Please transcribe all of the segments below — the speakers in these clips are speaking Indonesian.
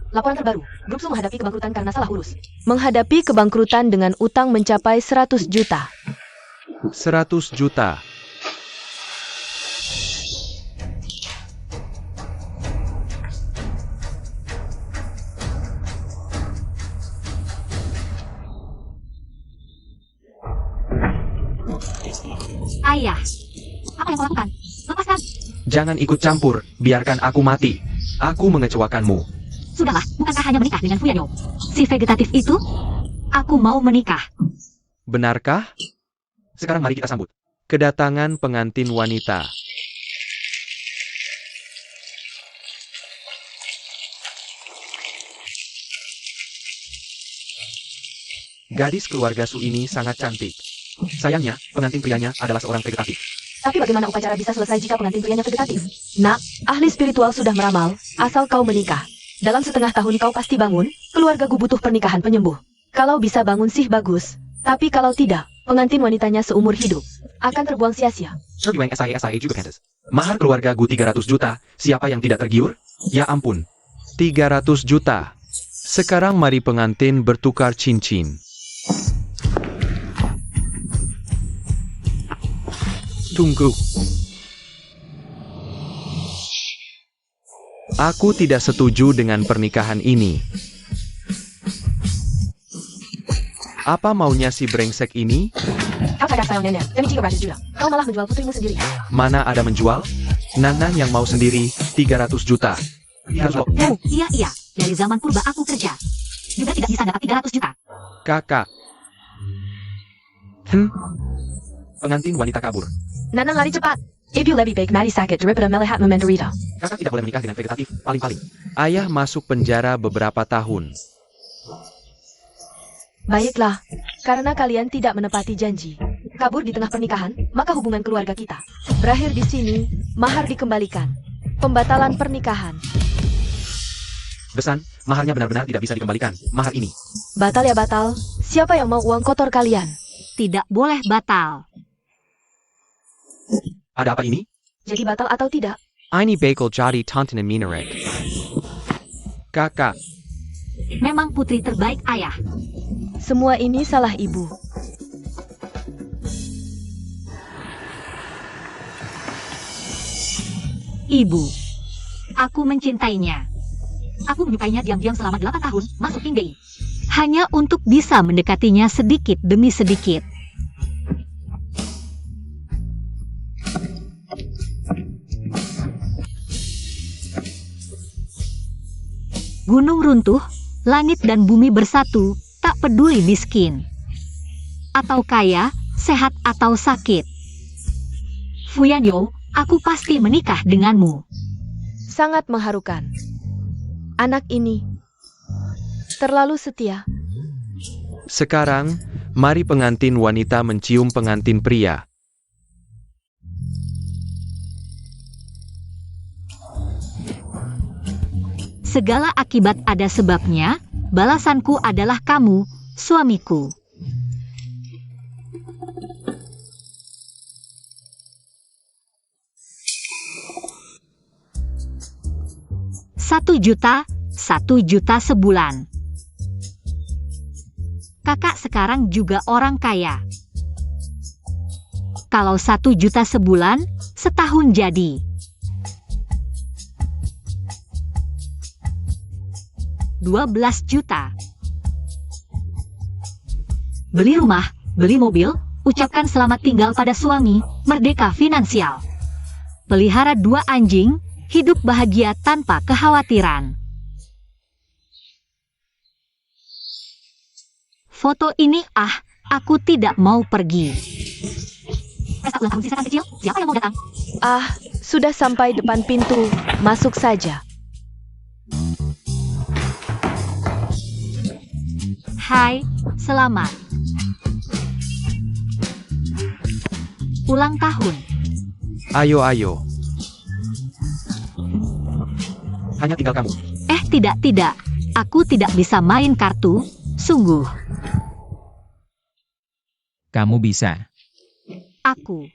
Laporan terbaru, Grup Su menghadapi kebangkrutan karena salah urus. Menghadapi kebangkrutan dengan utang mencapai 100 juta. 100 juta. Ayah, apa yang kau lakukan? Lepaskan. Jangan ikut campur, biarkan aku mati. Aku mengecewakanmu. Sudahlah, bukankah hanya menikah dengan Fuyanyo? Si vegetatif itu? Aku mau menikah. Benarkah? Sekarang mari kita sambut kedatangan pengantin wanita. Gadis keluarga Su ini sangat cantik. Sayangnya, pengantin prianya adalah seorang vegetatif. Tapi bagaimana upacara bisa selesai jika pengantin prianya vegetatif? Nak, ahli spiritual sudah meramal, asal kau menikah. Dalam setengah tahun kau pasti bangun, keluargaku butuh pernikahan penyembuh. Kalau bisa bangun sih bagus, tapi kalau tidak, pengantin wanitanya seumur hidup akan terbuang sia-sia. Tergiweng SIA juga Kansas. Mahar keluarga Gu 300 juta, siapa yang tidak tergiur? Ya ampun. 300 juta. Sekarang mari pengantin bertukar cincin. Tunggu. Aku tidak setuju dengan pernikahan ini. Apa maunya si brengsek ini? Kau cacat sayang nenek, demi 300 juta. Kau malah menjual putrimu sendiri. Mana ada menjual? Nana yang mau sendiri, 300 juta. Iya, dari zaman purba aku kerja. Juga tidak bisa dapat 300 juta. Kakak. Pengantin wanita kabur. Nana lari cepat. If you lebih baik mari sakit daripada melihat menderita. Kakak tidak boleh menikah dengan vegetatif, paling-paling. Ayah masuk penjara beberapa tahun. Baiklah, karena kalian tidak menepati janji. Kabur di tengah pernikahan, maka hubungan keluarga kita berakhir di sini, mahar dikembalikan. Pembatalan pernikahan. Besan, maharnya benar-benar tidak bisa dikembalikan, mahar ini. Batal ya batal, siapa yang mau uang kotor kalian? Tidak boleh batal. Ada apa ini? Jadi batal atau tidak? Ini bakal jadi tontonan minaret. Kakak. Memang putri terbaik ayah. Semua ini salah ibu. Ibu, aku mencintainya. Aku menyukainya diam-diam selama 8 tahun, masuk Kingbei. Hanya untuk bisa mendekatinya sedikit demi sedikit. Gunung runtuh, langit dan bumi bersatu, tak peduli miskin atau kaya, sehat atau sakit. Fuyanyo, aku pasti menikah denganmu. Sangat mengharukan. Anak ini terlalu setia. Sekarang, mari pengantin wanita mencium pengantin pria. Segala akibat ada sebabnya, balasanku adalah kamu, suamiku. Satu juta sebulan. Kakak sekarang juga orang kaya. Kalau 1 juta sebulan, setahun jadi 12 juta. Beli rumah, beli mobil, ucapkan selamat tinggal pada suami, merdeka finansial. Pelihara 2 anjing, hidup bahagia tanpa kekhawatiran. Foto ini aku tidak mau pergi. Pesta ulang tahun sisakan kecil, siapa yang mau datang? Sudah sampai depan pintu, masuk saja. Hai, selamat ulang tahun. Ayo. Hanya tinggal kamu. Tidak. Aku tidak bisa main kartu, sungguh. Kamu bisa. Aku.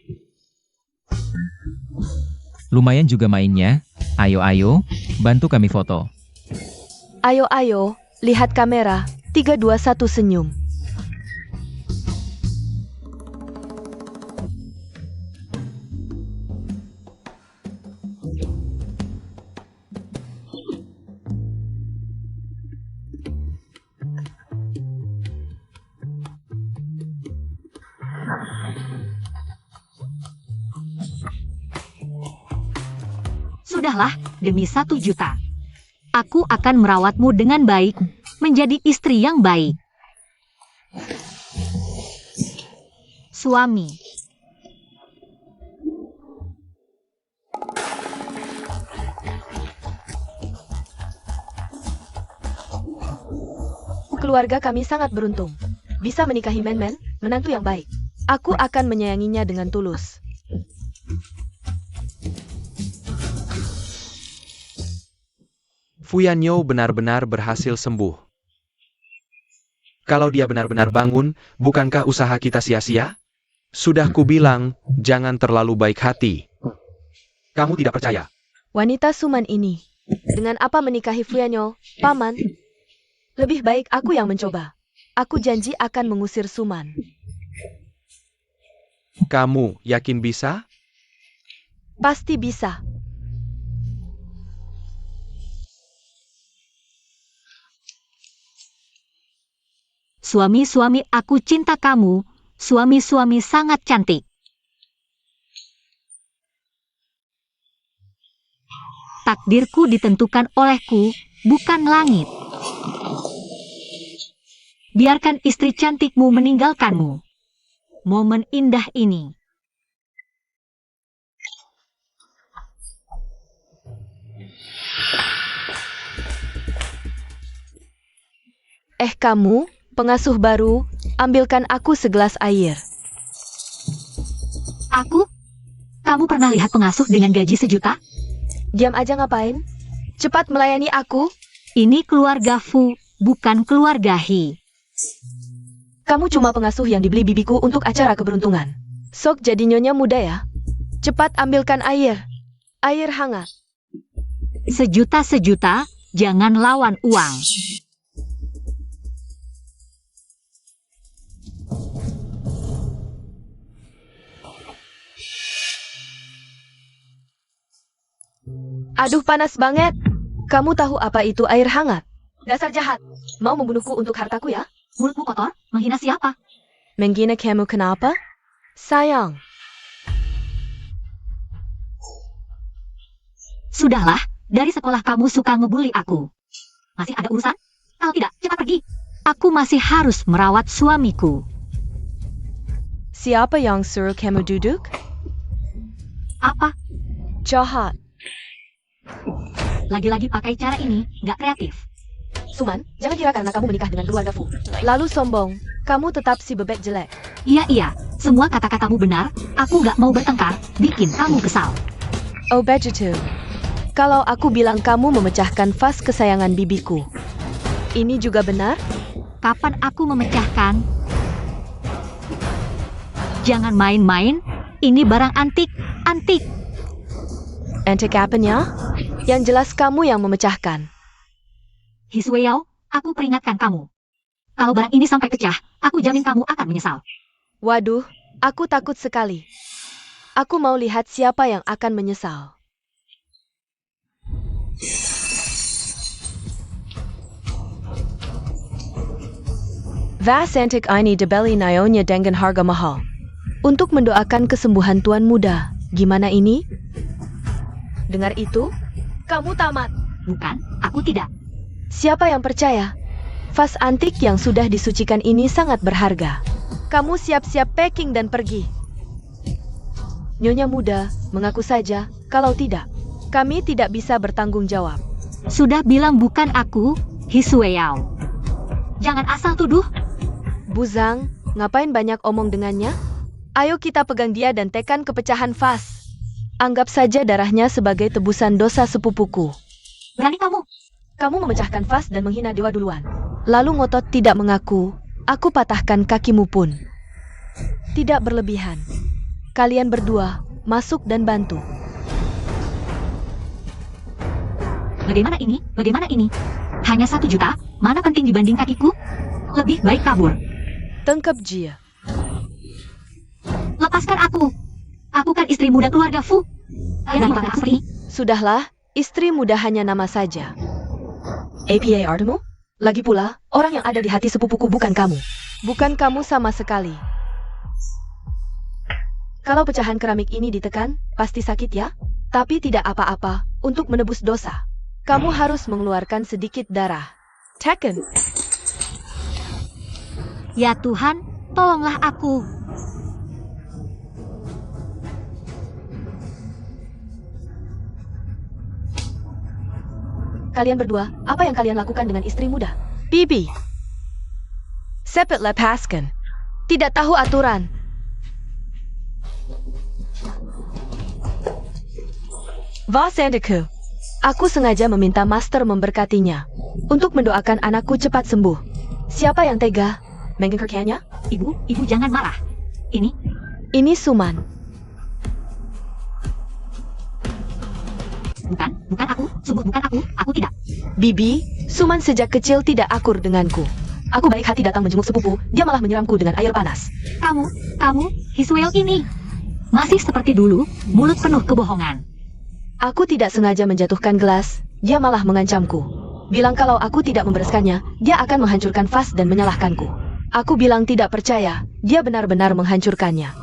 Lumayan juga mainnya. Ayo, bantu kami foto. Ayo, lihat kamera. 3, 2, 1 senyum. Sudahlah, demi 1 juta. Aku akan merawatmu dengan baik, menjadi istri yang baik. Suami. Keluarga kami sangat beruntung. Bisa menikahi Men-Men, menantu yang baik. Aku akan menyayanginya dengan tulus. Fuyanyo benar-benar berhasil sembuh. Kalau dia benar-benar bangun, bukankah usaha kita sia-sia? Sudah kubilang, jangan terlalu baik hati. Kamu tidak percaya? Wanita Suman ini, dengan apa menikahi Fuyanyo, Paman? Lebih baik aku yang mencoba. Aku janji akan mengusir Suman. Kamu yakin bisa? Pasti bisa. Suami-suami, aku cinta kamu. Suami-suami sangat cantik. Takdirku ditentukan olehku, bukan langit. Biarkan istri cantikmu meninggalkanmu. Momen indah ini. Kamu, pengasuh baru, ambilkan aku segelas air. Aku? Kamu pernah lihat pengasuh dengan gaji 1 juta? Diam aja ngapain? Cepat melayani aku. Ini keluarga Fu, bukan keluarga He. Kamu cuma pengasuh yang dibeli bibiku untuk acara keberuntungan. Sok jadi nyonya muda ya. Cepat ambilkan air. Air hangat. 1 juta, jangan lawan uang. Aduh, panas banget. Kamu tahu apa itu air hangat? Dasar jahat. Mau membunuhku untuk hartaku ya? Mulutmu kotor, menghina siapa? Menghina kamu kenapa? Sayang. Sudahlah, dari sekolah kamu suka ngebully aku. Masih ada urusan? Kalau tidak, cepat pergi. Aku masih harus merawat suamiku. Siapa yang suruh kamu duduk? Apa? Jahat. Lagi-lagi pakai cara ini, nggak kreatif. Suman, jangan kira karena kamu menikah dengan keluarga Fu lalu sombong. Kamu tetap si bebek jelek. Iya, semua kata-katamu benar. Aku nggak mau bertengkar, bikin kamu kesal. Oh begitu. Kalau aku bilang kamu memecahkan vas kesayangan bibiku, ini juga benar? Kapan aku memecahkan? Jangan main-main, ini barang antik. Antik apanya? Yang jelas kamu yang memecahkan. Hisweyao, aku peringatkan kamu. Kalau barang ini sampai pecah, aku jamin kamu akan menyesal. Waduh, aku takut sekali. Aku mau lihat siapa yang akan menyesal. Vas antik ini dibeli nyonya dengan harga mahal. Untuk mendoakan kesembuhan tuan muda. Gimana ini? Dengar itu? Kamu tamat. Bukan, aku tidak. Siapa yang percaya? Vas antik yang sudah disucikan ini sangat berharga. Kamu siap-siap packing dan pergi. Nyonya muda, mengaku saja. Kalau tidak, kami tidak bisa bertanggung jawab. Sudah bilang bukan aku, Hisweyao. Jangan asal tuduh. Buzang, ngapain banyak omong dengannya? Ayo kita pegang dia dan tekan kepecahan vas. Anggap saja darahnya sebagai tebusan dosa sepupuku. Berani kamu? Kamu memecahkan vas dan menghina dewa duluan. Lalu ngotot tidak mengaku, aku patahkan kakimu pun. Tidak berlebihan. Kalian berdua, masuk dan bantu. Bagaimana ini? Hanya 1 juta? Mana penting dibanding kakiku? Lebih baik kabur. Tangkap dia. Lepaskan aku. Aku kan istri muda keluarga Fu. Daripada aku seperti ini. Sudahlah, istri muda hanya nama saja. APA Artemu? Lagi pula, orang yang ada di hati sepupuku bukan kamu. Bukan kamu sama sekali. Kalau pecahan keramik ini ditekan, pasti sakit ya? Tapi tidak apa-apa, untuk menebus dosa. Kamu harus mengeluarkan sedikit darah. Tekken. Ya Tuhan, tolonglah aku. Kalian berdua, apa yang kalian lakukan dengan istri muda? Bibi. Sepet lepaskan. Tidak tahu aturan. Vasandaku. Aku sengaja meminta Master memberkatinya untuk mendoakan anakku cepat sembuh. Siapa yang tega mengingkarkannya? Ibu jangan marah. Ini Suman. Bukan aku, sungguh bukan aku tidak. Bibi, Suman sejak kecil tidak akur denganku. Aku baik hati datang menjenguk sepupu, dia malah menyiramku dengan air panas. Kamu, Hiswell ini. Masih seperti dulu, mulut penuh kebohongan. Aku tidak sengaja menjatuhkan gelas, dia malah mengancamku. Bilang kalau aku tidak membereskannya, dia akan menghancurkan vas dan menyalahkanku. Aku bilang tidak percaya, dia benar-benar menghancurkannya.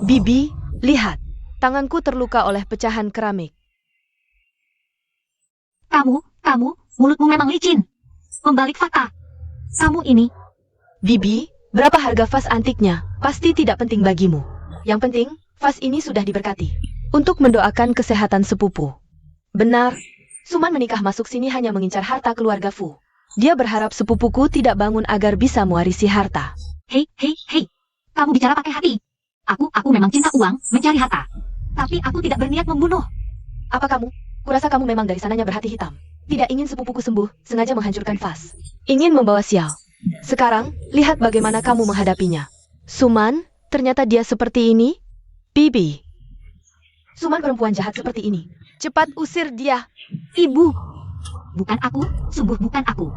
Bibi, lihat, tanganku terluka oleh pecahan keramik. Kamu, mulutmu memang licin. Membalik fakta. Kamu ini. Bibi, berapa harga vas antiknya? Pasti tidak penting bagimu. Yang penting, vas ini sudah diberkati. Untuk mendoakan kesehatan sepupu. Benar, Suman menikah masuk sini hanya mengincar harta keluarga Fu. Dia berharap sepupuku tidak bangun agar bisa mewarisi harta. Hei. Kamu bicara pakai hati. Aku memang cinta uang, mencari harta. Tapi aku tidak berniat membunuh. Apa kamu? Kurasa kamu memang dari sananya berhati hitam. Tidak ingin sepupuku sembuh, sengaja menghancurkan vas. Ingin membawa sial. Sekarang, lihat bagaimana kamu menghadapinya. Suman, ternyata dia seperti ini? Bibi. Suman perempuan jahat seperti ini. Cepat usir dia. Ibu. Bukan aku, sungguh bukan aku.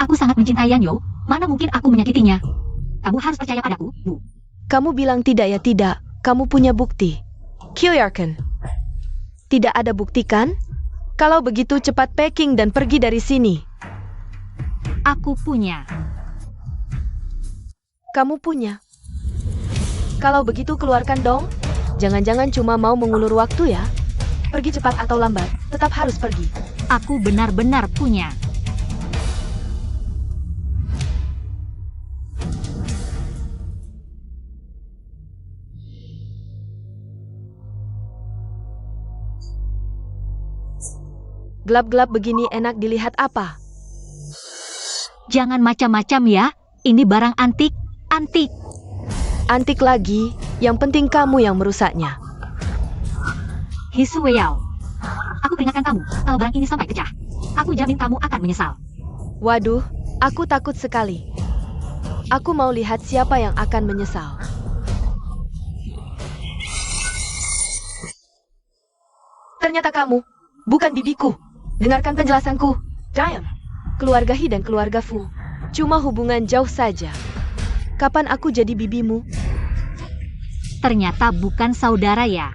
Aku sangat mencintai Yanyo, mana mungkin aku menyakitinya. Kamu harus percaya padaku, Bu. Kamu bilang tidak ya tidak, kamu punya bukti. Kyoyarkan. Tidak ada bukti kan? Kalau begitu cepat packing dan pergi dari sini. Aku punya. Kamu punya. Kalau begitu keluarkan dong. Jangan-jangan cuma mau mengulur waktu ya. Pergi cepat atau lambat, tetap harus pergi. Aku benar-benar punya. Gelap-gelap begini enak dilihat apa? Jangan macam-macam ya. Ini barang antik. Antik lagi, yang penting kamu yang merusaknya. Hiswell. Aku peringatkan kamu, kalau barang ini sampai pecah, aku jamin kamu akan menyesal. Waduh, aku takut sekali. Aku mau lihat siapa yang akan menyesal. Ternyata kamu, bukan bibiku. Dengarkan penjelasanku. Diam. Keluarga Hi dan keluarga Fu cuma hubungan jauh saja. Kapan aku jadi bibimu? Ternyata bukan saudara ya.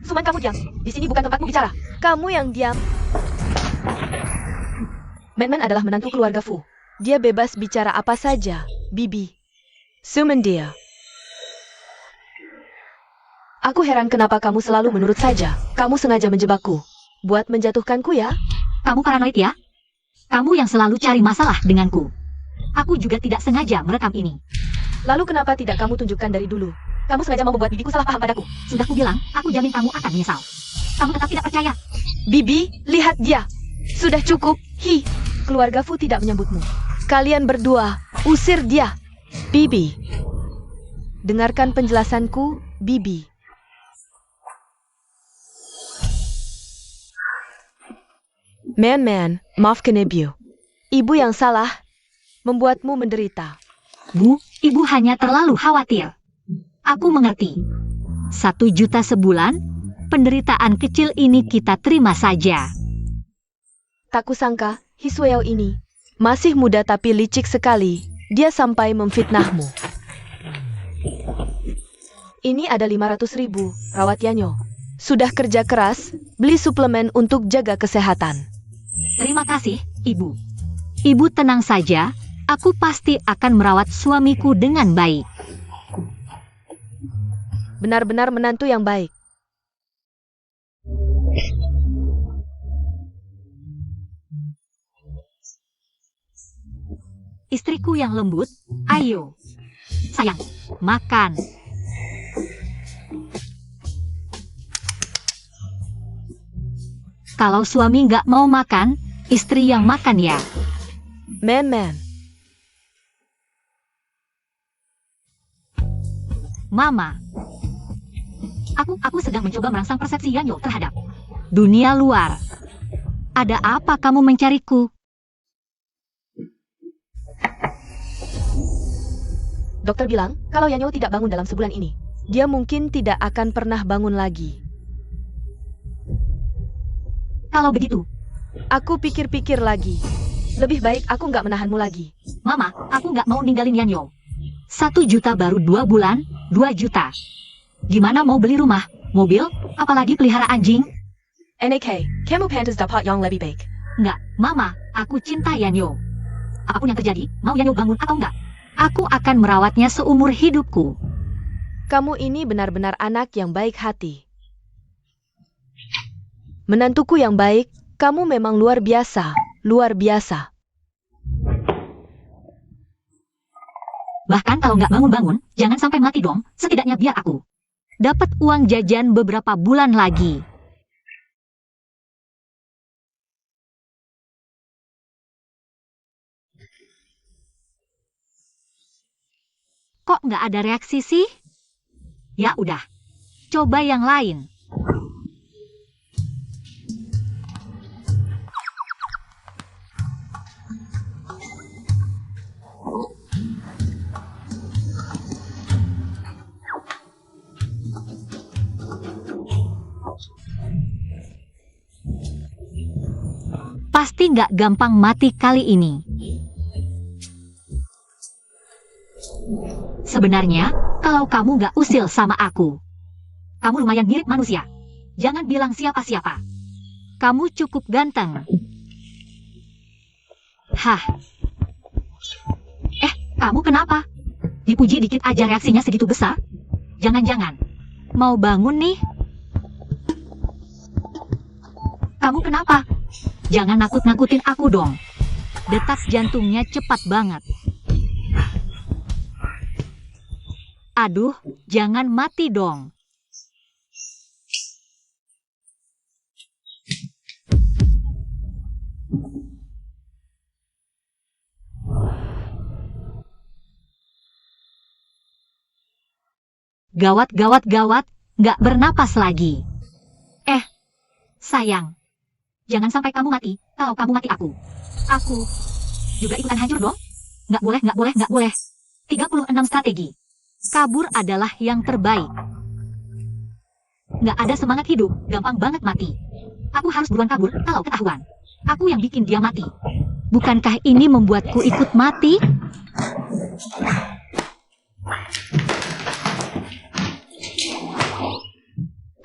Suman, kamu diam. Di sini bukan tempatmu bicara. Kamu yang diam. Man adalah menantu keluarga Fu. Dia bebas bicara apa saja, Bibi. Suman dia. Aku heran kenapa kamu selalu menurut saja. Kamu sengaja menjebakku. Buat menjatuhkanku ya? Kamu paranoid ya? Kamu yang selalu cari masalah denganku. Aku juga tidak sengaja merekam ini. Lalu kenapa tidak kamu tunjukkan dari dulu? Kamu sengaja mau membuat bibiku salah paham padaku. Sudah kubilang, aku jamin kamu akan menyesal. Kamu tetap tidak percaya. Bibi, lihat dia. Sudah cukup. Hi, keluarga Fu tidak menyambutmu. Kalian berdua, usir dia. Bibi. Dengarkan penjelasanku, Bibi. Man, maafkan Ibu. Ibu yang salah, membuatmu menderita. Bu, ibu hanya terlalu khawatir. Aku mengerti. 1 juta sebulan, penderitaan kecil ini kita terima saja. Tak kusangka, Hisweo ini masih muda tapi licik sekali. Dia sampai memfitnahmu. Ini ada 500.000, rawat Yanyo. Sudah kerja keras, beli suplemen untuk jaga kesehatan. Terima kasih, Ibu. Ibu tenang saja, aku pasti akan merawat suamiku dengan baik. Benar-benar menantu yang baik. Istriku yang lembut, ayo. Sayang, makan. Kalau suami nggak mau makan, istri yang makan ya. Man. Mama. Aku sedang mencoba merangsang persepsi Yanyo terhadap dunia luar. Ada apa kamu mencariku? Dokter bilang, kalau Yanyo tidak bangun dalam sebulan ini, dia mungkin tidak akan pernah bangun lagi. Kalau begitu, Aku pikir-pikir lagi. Lebih baik aku nggak menahanmu lagi. Mama, aku nggak mau ninggalin Yanyo. 1 juta baru 2 bulan, 2 juta. Gimana mau beli rumah, mobil, apalagi pelihara anjing? NAK, kamu pantas dapat yang lebih baik. Nggak, Mama, aku cinta Yanyo. Apapun yang terjadi, mau Yanyo bangun atau enggak, aku akan merawatnya seumur hidupku. Kamu ini benar-benar anak yang baik hati. Menantuku yang baik, kamu memang luar biasa, luar biasa. Bahkan kalau nggak bangun-bangun, jangan sampai mati dong, setidaknya biar aku dapat uang jajan beberapa bulan lagi. Kok nggak ada reaksi sih? Ya udah, coba yang lain. Pasti nggak gampang mati kali ini. Sebenarnya, kalau kamu nggak usil sama aku, kamu lumayan mirip manusia. Jangan bilang siapa-siapa. Kamu cukup ganteng. Hah? Kamu kenapa? Dipuji dikit aja reaksinya segitu besar? Jangan-jangan mau bangun nih? Kamu kenapa? Jangan nakut-nakutin aku dong. Detak jantungnya cepat banget. Aduh, jangan mati dong. Gawat, gawat, gawat, nggak bernapas lagi. Sayang. Jangan sampai kamu mati, kalau kamu mati aku juga ikutan hancur dong. Nggak boleh, nggak boleh, nggak boleh. 36 strategi. Kabur adalah yang terbaik. Nggak ada semangat hidup, gampang banget mati. Aku harus buruan kabur kalau ketahuan. Aku yang bikin dia mati. Bukankah ini membuatku ikut mati?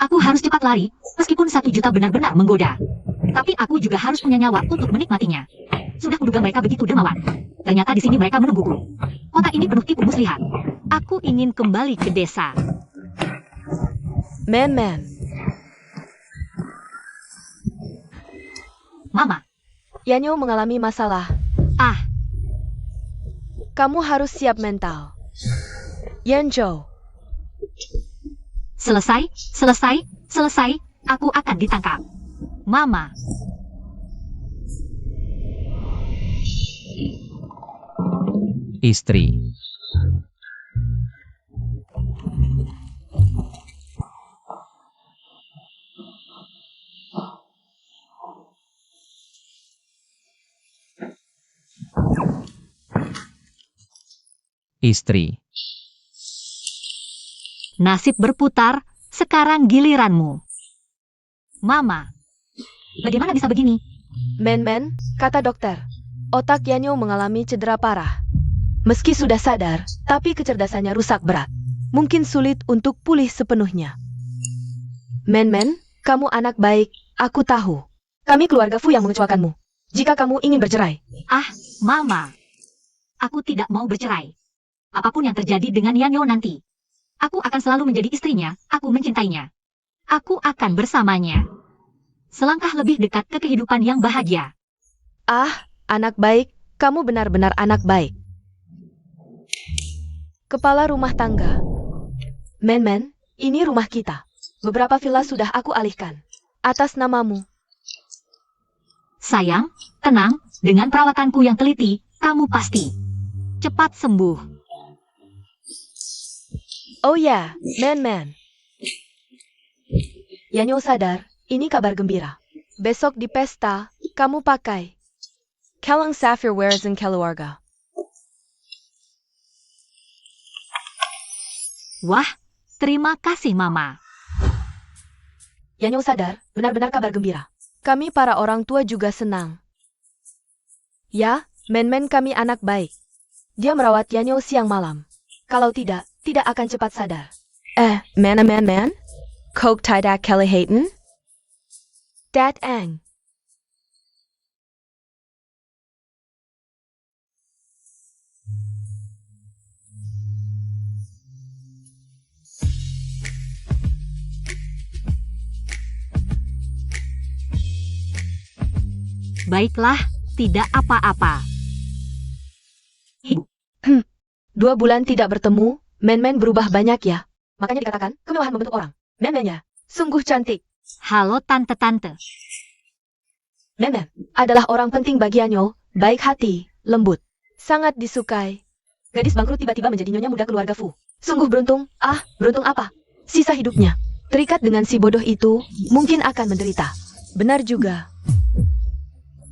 Aku harus cepat lari, meskipun 1 juta benar-benar menggoda. Tapi aku juga harus punya nyawa untuk menikmatinya. Sudah kuduga mereka begitu dermawan. Ternyata di sini mereka menungguku. Kota ini penuh tipu muslihat. Aku ingin kembali ke desa. Man. Mama, Yanyo mengalami masalah. Kamu harus siap mental. Yanjo. Selesai. Aku akan ditangkap. Mama. Istri. Istri. Nasib berputar, sekarang giliranmu. Mama. Bagaimana bisa begini? Men, kata dokter. Otak Yanyo mengalami cedera parah. Meski sudah sadar, tapi kecerdasannya rusak berat. Mungkin sulit untuk pulih sepenuhnya. Men, kamu anak baik, aku tahu. Kami keluarga Fu yang mengecewakanmu. Jika kamu ingin bercerai. Ah, Mama. Aku tidak mau bercerai. Apapun yang terjadi dengan Yanyo nanti. Aku akan selalu menjadi istrinya, aku mencintainya. Aku akan bersamanya. Selangkah lebih dekat ke kehidupan yang bahagia. Ah, anak baik, kamu benar-benar anak baik. Kepala rumah tangga. Men, ini rumah kita. Beberapa villa sudah aku alihkan. Atas namamu. Sayang, tenang, dengan perawatanku yang teliti, kamu pasti cepat sembuh. Oh ya, men. Yanyo sadar, ini kabar gembira. Besok di pesta, kamu pakai Kalang Sapphire Wares and Keluarga. Wah, terima kasih Mama. Yanyo sadar, benar-benar kabar gembira. Kami para orang tua juga senang. Ya, men kami anak baik. Dia merawat Yanyo siang malam. Kalau tidak akan cepat sadar. Man. Kok tidak Kelly Hayton? Dat Ang. Baiklah, tidak apa-apa. 2 bulan tidak bertemu, men berubah banyak ya. Makanya dikatakan, kemewahan membentuk orang. Men-mennya, sungguh cantik. Halo tante-tante. Men adalah orang penting bagi Yanyo, baik hati, lembut. Sangat disukai. Gadis bangkrut tiba-tiba menjadi nyonya muda keluarga Fu. Sungguh beruntung, beruntung apa? Sisa hidupnya, terikat dengan si bodoh itu, mungkin akan menderita. Benar juga.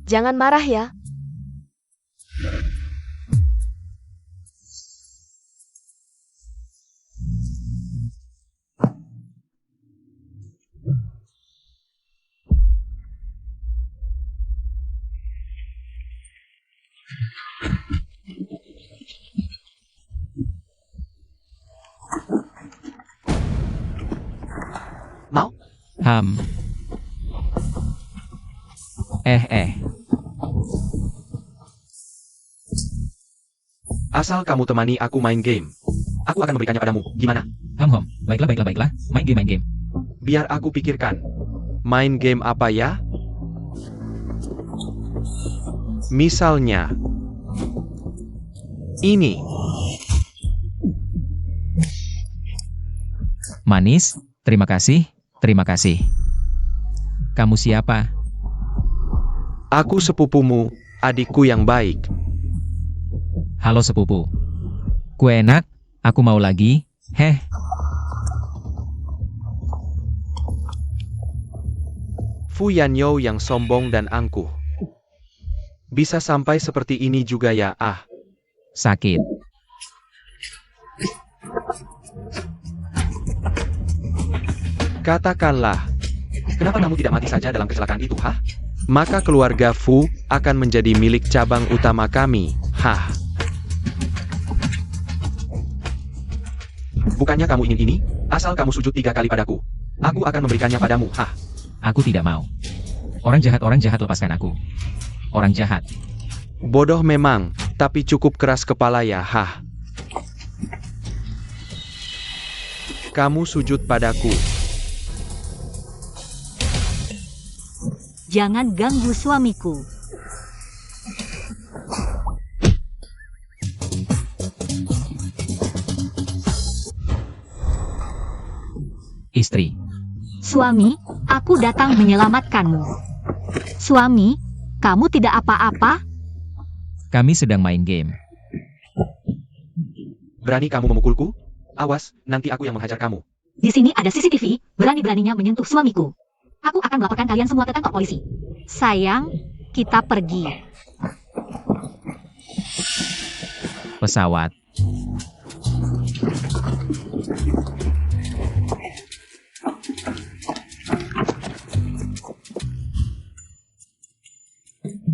Jangan marah ya. Mau? Asal kamu temani aku main game. Aku akan memberikannya padamu. Gimana? Baiklah. Main game. Biar aku pikirkan. Main game apa ya? Misalnya ini. Manis, terima kasih. Kamu siapa? Aku sepupumu, adikku yang baik. Halo sepupu. Kue enak, aku mau lagi. Fu Yanyo yang sombong dan angkuh. Bisa sampai seperti ini juga ya, Sakit. Katakanlah, kenapa kamu tidak mati saja dalam kecelakaan itu, Maka keluarga Fu akan menjadi milik cabang utama kami, Bukannya kamu ingin ini? Asal kamu sujud 3 kali padaku. Aku akan memberikannya padamu, Aku tidak mau. Orang jahat lepaskan aku. Orang jahat. Bodoh memang, tapi cukup keras kepala ya, Kamu sujud padaku. Jangan ganggu suamiku. Istri. Suami, aku datang menyelamatkanmu. Suami, kamu tidak apa-apa? Kami sedang main game. Berani kamu memukulku? Awas, nanti aku yang menghajar kamu. Di sini ada CCTV, berani-beraninya menyentuh suamiku. Aku akan melaporkan kalian semua ke kantor polisi. Sayang, kita pergi. Pesawat.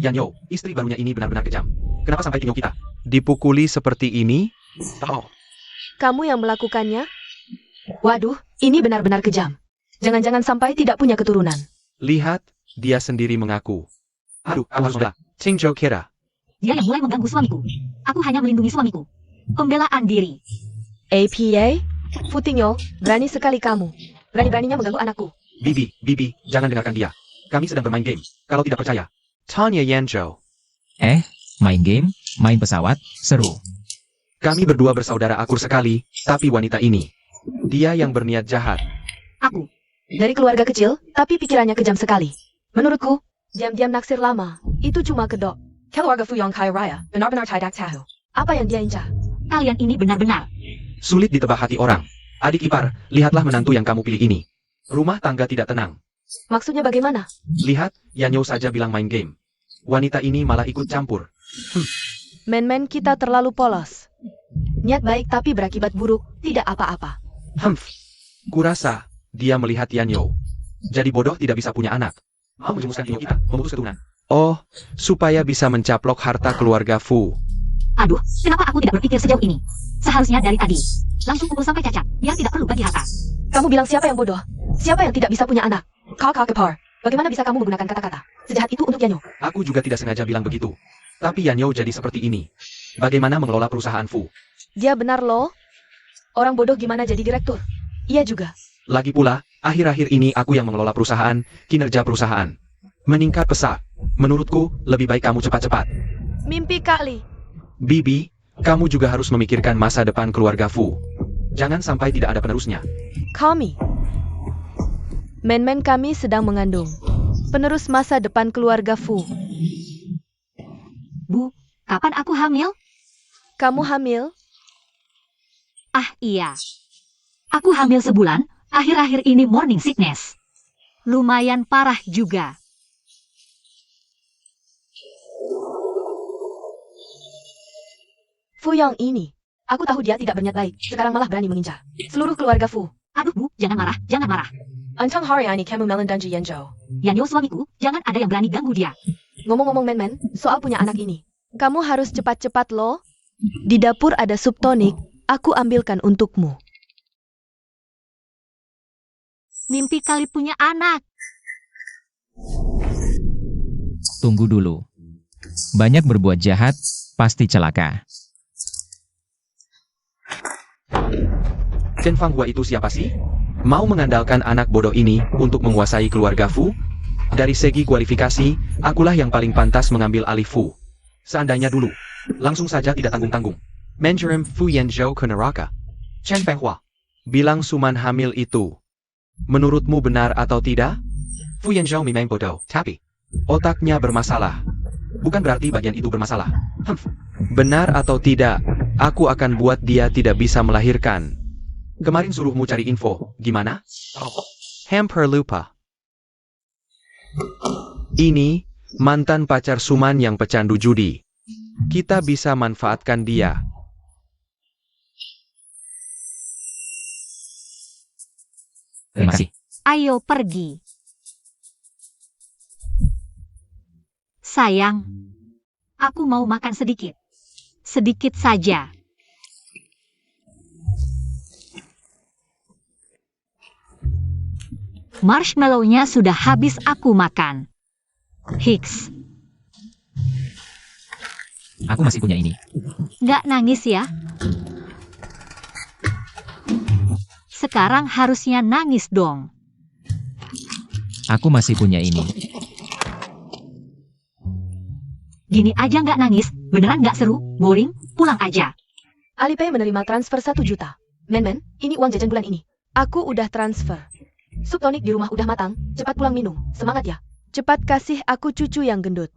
Yanyo, istri barunya ini benar-benar kejam. Kenapa sampai tinyo kita dipukuli seperti ini? Oh, Kamu yang melakukannya? Waduh, ini benar-benar kejam. Jangan-jangan sampai tidak punya keturunan. lihat, dia sendiri mengaku. Aduh, aku harus bela. Qingzhou kira. Dia yang mulai mengganggu suamiku. Aku hanya melindungi suamiku. Pembelaan diri. APA? Futinyo, berani sekali kamu. Berani-beraninya mengganggu anakku. Bibi, jangan dengarkan dia. Kami sedang bermain game. Kalau tidak percaya. Tanya Yanzhou. Main game, main pesawat, seru. Kami berdua bersaudara akur sekali, tapi wanita ini. Dia yang berniat jahat. Aku. Dari keluarga kecil, tapi pikirannya kejam sekali. Menurutku, diam-diam naksir lama. Itu cuma kedok. Keluarga Fuyong Kaya Raya, benar-benar tidak tahu. Apa yang dia incar? Kalian ini benar-benar. Sulit ditebak hati orang. Adik ipar, lihatlah menantu yang kamu pilih ini. Rumah tangga tidak tenang. Maksudnya bagaimana? Lihat, Yanyo saja bilang main game. Wanita ini malah ikut campur. Men-men kita terlalu polos. Niat baik tapi berakibat buruk, tidak apa-apa. Kurasa, dia melihat Yanyo. Jadi bodoh tidak bisa punya anak. Mau menjemuskan tinyo kita, memutus keturunan. Oh, supaya bisa mencaplok harta keluarga Fu. Aduh, kenapa aku tidak berpikir sejauh ini? Seharusnya dari tadi. Langsung pukul sampai cacat, biar tidak perlu bagi harta. Kamu bilang siapa yang bodoh? Siapa yang tidak bisa punya anak? Kakak kepar. Bagaimana bisa kamu menggunakan kata-kata sejahat itu untuk Yanyo? Aku juga tidak sengaja bilang begitu. Tapi Yanyo jadi seperti ini. Bagaimana mengelola perusahaan Fu? Dia benar loh. Orang bodoh gimana jadi direktur? Iya juga. Lagi pula, akhir-akhir ini aku yang mengelola perusahaan, kinerja perusahaan meningkat pesat. Menurutku, lebih baik kamu cepat-cepat. Mimpi kali. Bibi, kamu juga harus memikirkan masa depan keluarga Fu. Jangan sampai tidak ada penerusnya. Kami. Men-men kami sedang mengandung penerus masa depan keluarga Fu. Bu, kapan aku hamil? Kamu hamil? Ah iya. Aku hamil sebulan, akhir-akhir ini morning sickness. Lumayan parah juga. Fu yang ini. Aku tahu dia tidak berniat baik, sekarang malah berani mengincar seluruh keluarga Fu. Aduh Bu, jangan marah, jangan marah. Antang hari ini kamu melendanji Yanzhou. Yanyo suamiku, jangan ada yang berani ganggu dia. Ngomong-ngomong men-men, soal punya anak ini. Kamu harus cepat-cepat loh. Di dapur ada sup tonik, aku ambilkan untukmu. Mimpi kali punya anak. Tunggu dulu. Banyak berbuat jahat, pasti celaka. Chen Fanghua itu siapa sih? Mau mengandalkan anak bodoh ini untuk menguasai keluarga Fu? Dari segi kualifikasi, akulah yang paling pantas mengambil alih Fu. Seandainya dulu, langsung saja tidak tanggung-tanggung. Menjurim Fu Yanzhou ke neraka. Chen Fanghua, bilang Suman hamil itu. Menurutmu benar atau tidak? Fu Yanzhou memang bodoh, tapi otaknya bermasalah. Bukan berarti bagian itu bermasalah. Benar atau tidak, aku akan buat dia tidak bisa melahirkan. Kemarin suruhmu cari info, gimana? Hampir lupa. Ini, mantan pacar Suman yang pecandu judi. Kita bisa manfaatkan dia. Terima kasih. Ayo pergi. Sayang, aku mau makan sedikit. Sedikit saja. Marshmallow-nya sudah habis aku makan. Hicks, Aku masih punya ini. nggak nangis ya? Sekarang harusnya nangis dong. Aku masih punya ini. Gini aja nggak nangis, beneran nggak seru, boring, pulang aja. Alipay menerima transfer 1 juta. Men-men, ini uang jajan bulan ini. Aku udah transfer. Sup tonik di rumah udah matang, cepat pulang minum. Semangat ya. Cepat kasih aku cucu yang gendut.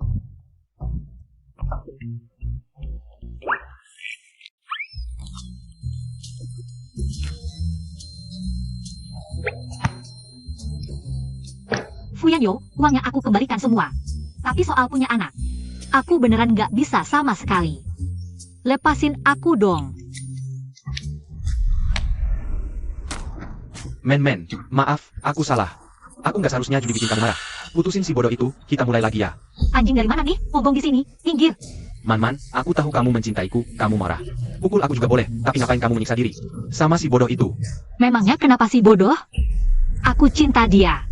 Fuyanyo, uangnya aku kembalikan semua. Tapi soal punya anak, aku beneran nggak bisa sama sekali. Lepasin aku dong. Men, maaf, aku salah. Aku nggak seharusnya judi bikin kamu marah. Putusin si bodoh itu, kita mulai lagi ya. Anjing dari mana nih? Ngomong di sini. Minggir. Man, aku tahu kamu mencintaiku, kamu marah. Pukul aku juga boleh, tapi ngapain kamu menyiksa diri? Sama si bodoh itu. Memangnya kenapa sih bodoh? Aku cinta dia.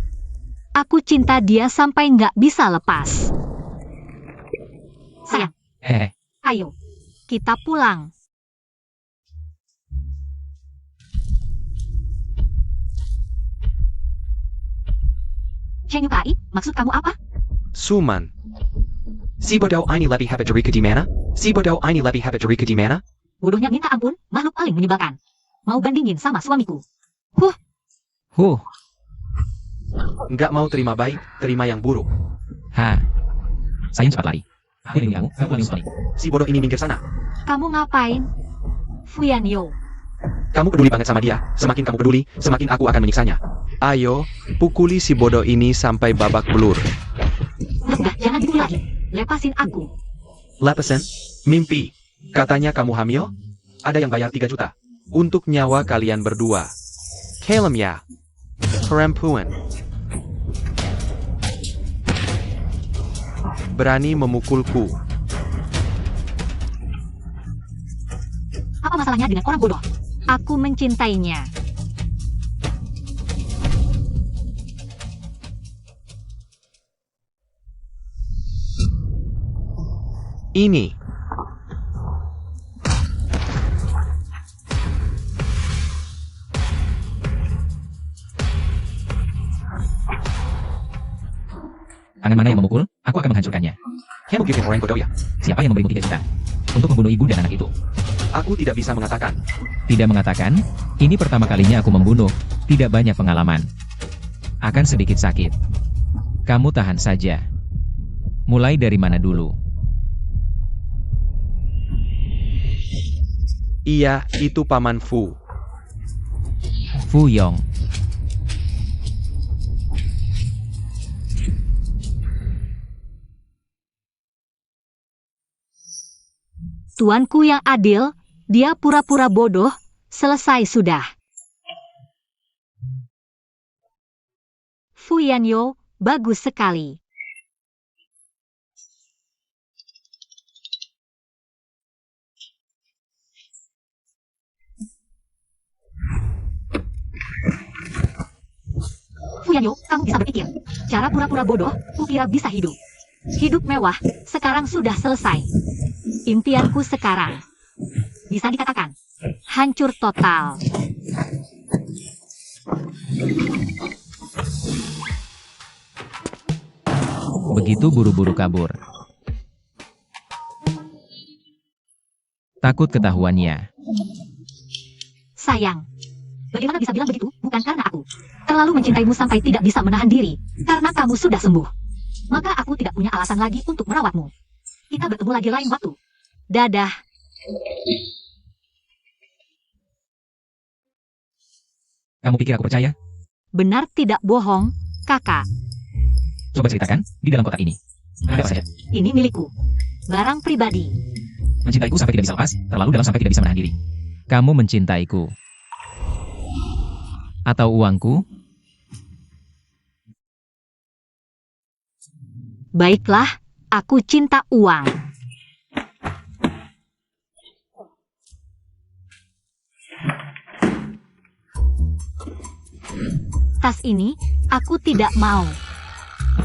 Aku cinta dia sampai nggak bisa lepas. Sayang, ayo. Kita pulang. Chenyukai, maksud kamu apa? Suman. Si bodoh ini lebih hebat dari di mana? Si bodoh ini lebih hebat dari di mana? Bodohnya minta ampun, makhluk paling menyebalkan. Mau bandingin sama suamiku. Nggak mau terima baik, terima yang buruk. Sayang cepat lari. Aku lindungi kamu paling paling. Si bodoh ini minggir sana. Kamu ngapain? Fuyanyo. Kamu peduli banget sama dia. Semakin kamu peduli, semakin aku akan menyiksanya. Ayo, pukuli si bodoh ini sampai babak belur. Udah, jangan dipukul lagi. Lepasin aku. Lepasin? Mimpi. Katanya kamu hamil? Ada yang bayar 3 juta. Untuk nyawa kalian berdua. Kalem ya. Perempuan. Berani memukulku. Apa masalahnya dengan orang bodoh? Aku mencintainya. Ini. Tangan mana yang memukul? Aku akan menghancurkannya. Kamu bikin orang bodoh ya? Siapa yang memberimu 3 juta? Untuk membunuh ibu dan anak itu. Aku tidak bisa mengatakan. Tidak mengatakan, ini pertama kalinya aku membunuh, tidak banyak pengalaman. Akan sedikit sakit. Kamu tahan saja. Mulai dari mana dulu? Iya, itu Paman Fu. Fu Yong. Tuanku yang adil, dia pura-pura bodoh, selesai sudah. Fuyanyo, bagus sekali. Fuyanyo, kamu bisa berpikir. Cara pura-pura bodoh, kukira bisa hidup. Hidup mewah, sekarang sudah selesai. Impianku sekarang, bisa dikatakan, hancur total. Begitu buru-buru kabur. Takut ketahuannya. Sayang, bagaimana bisa bilang begitu? Bukan karena aku terlalu mencintaimu sampai tidak bisa menahan diri. Karena kamu sudah sembuh. Maka aku tidak punya alasan lagi untuk merawatmu. Kita bertemu lagi lain waktu. Dadah. Kamu pikir aku percaya? Benar tidak bohong, kakak. Coba ceritakan, di dalam kotak ini. Ada apa saja? Ini milikku. Barang pribadi. Mencintaiku sampai tidak bisa lepas, terlalu dalam sampai tidak bisa menahan diri. Kamu mencintaiku. Atau uangku? Baiklah, aku cinta uang. Tas ini, aku tidak mau.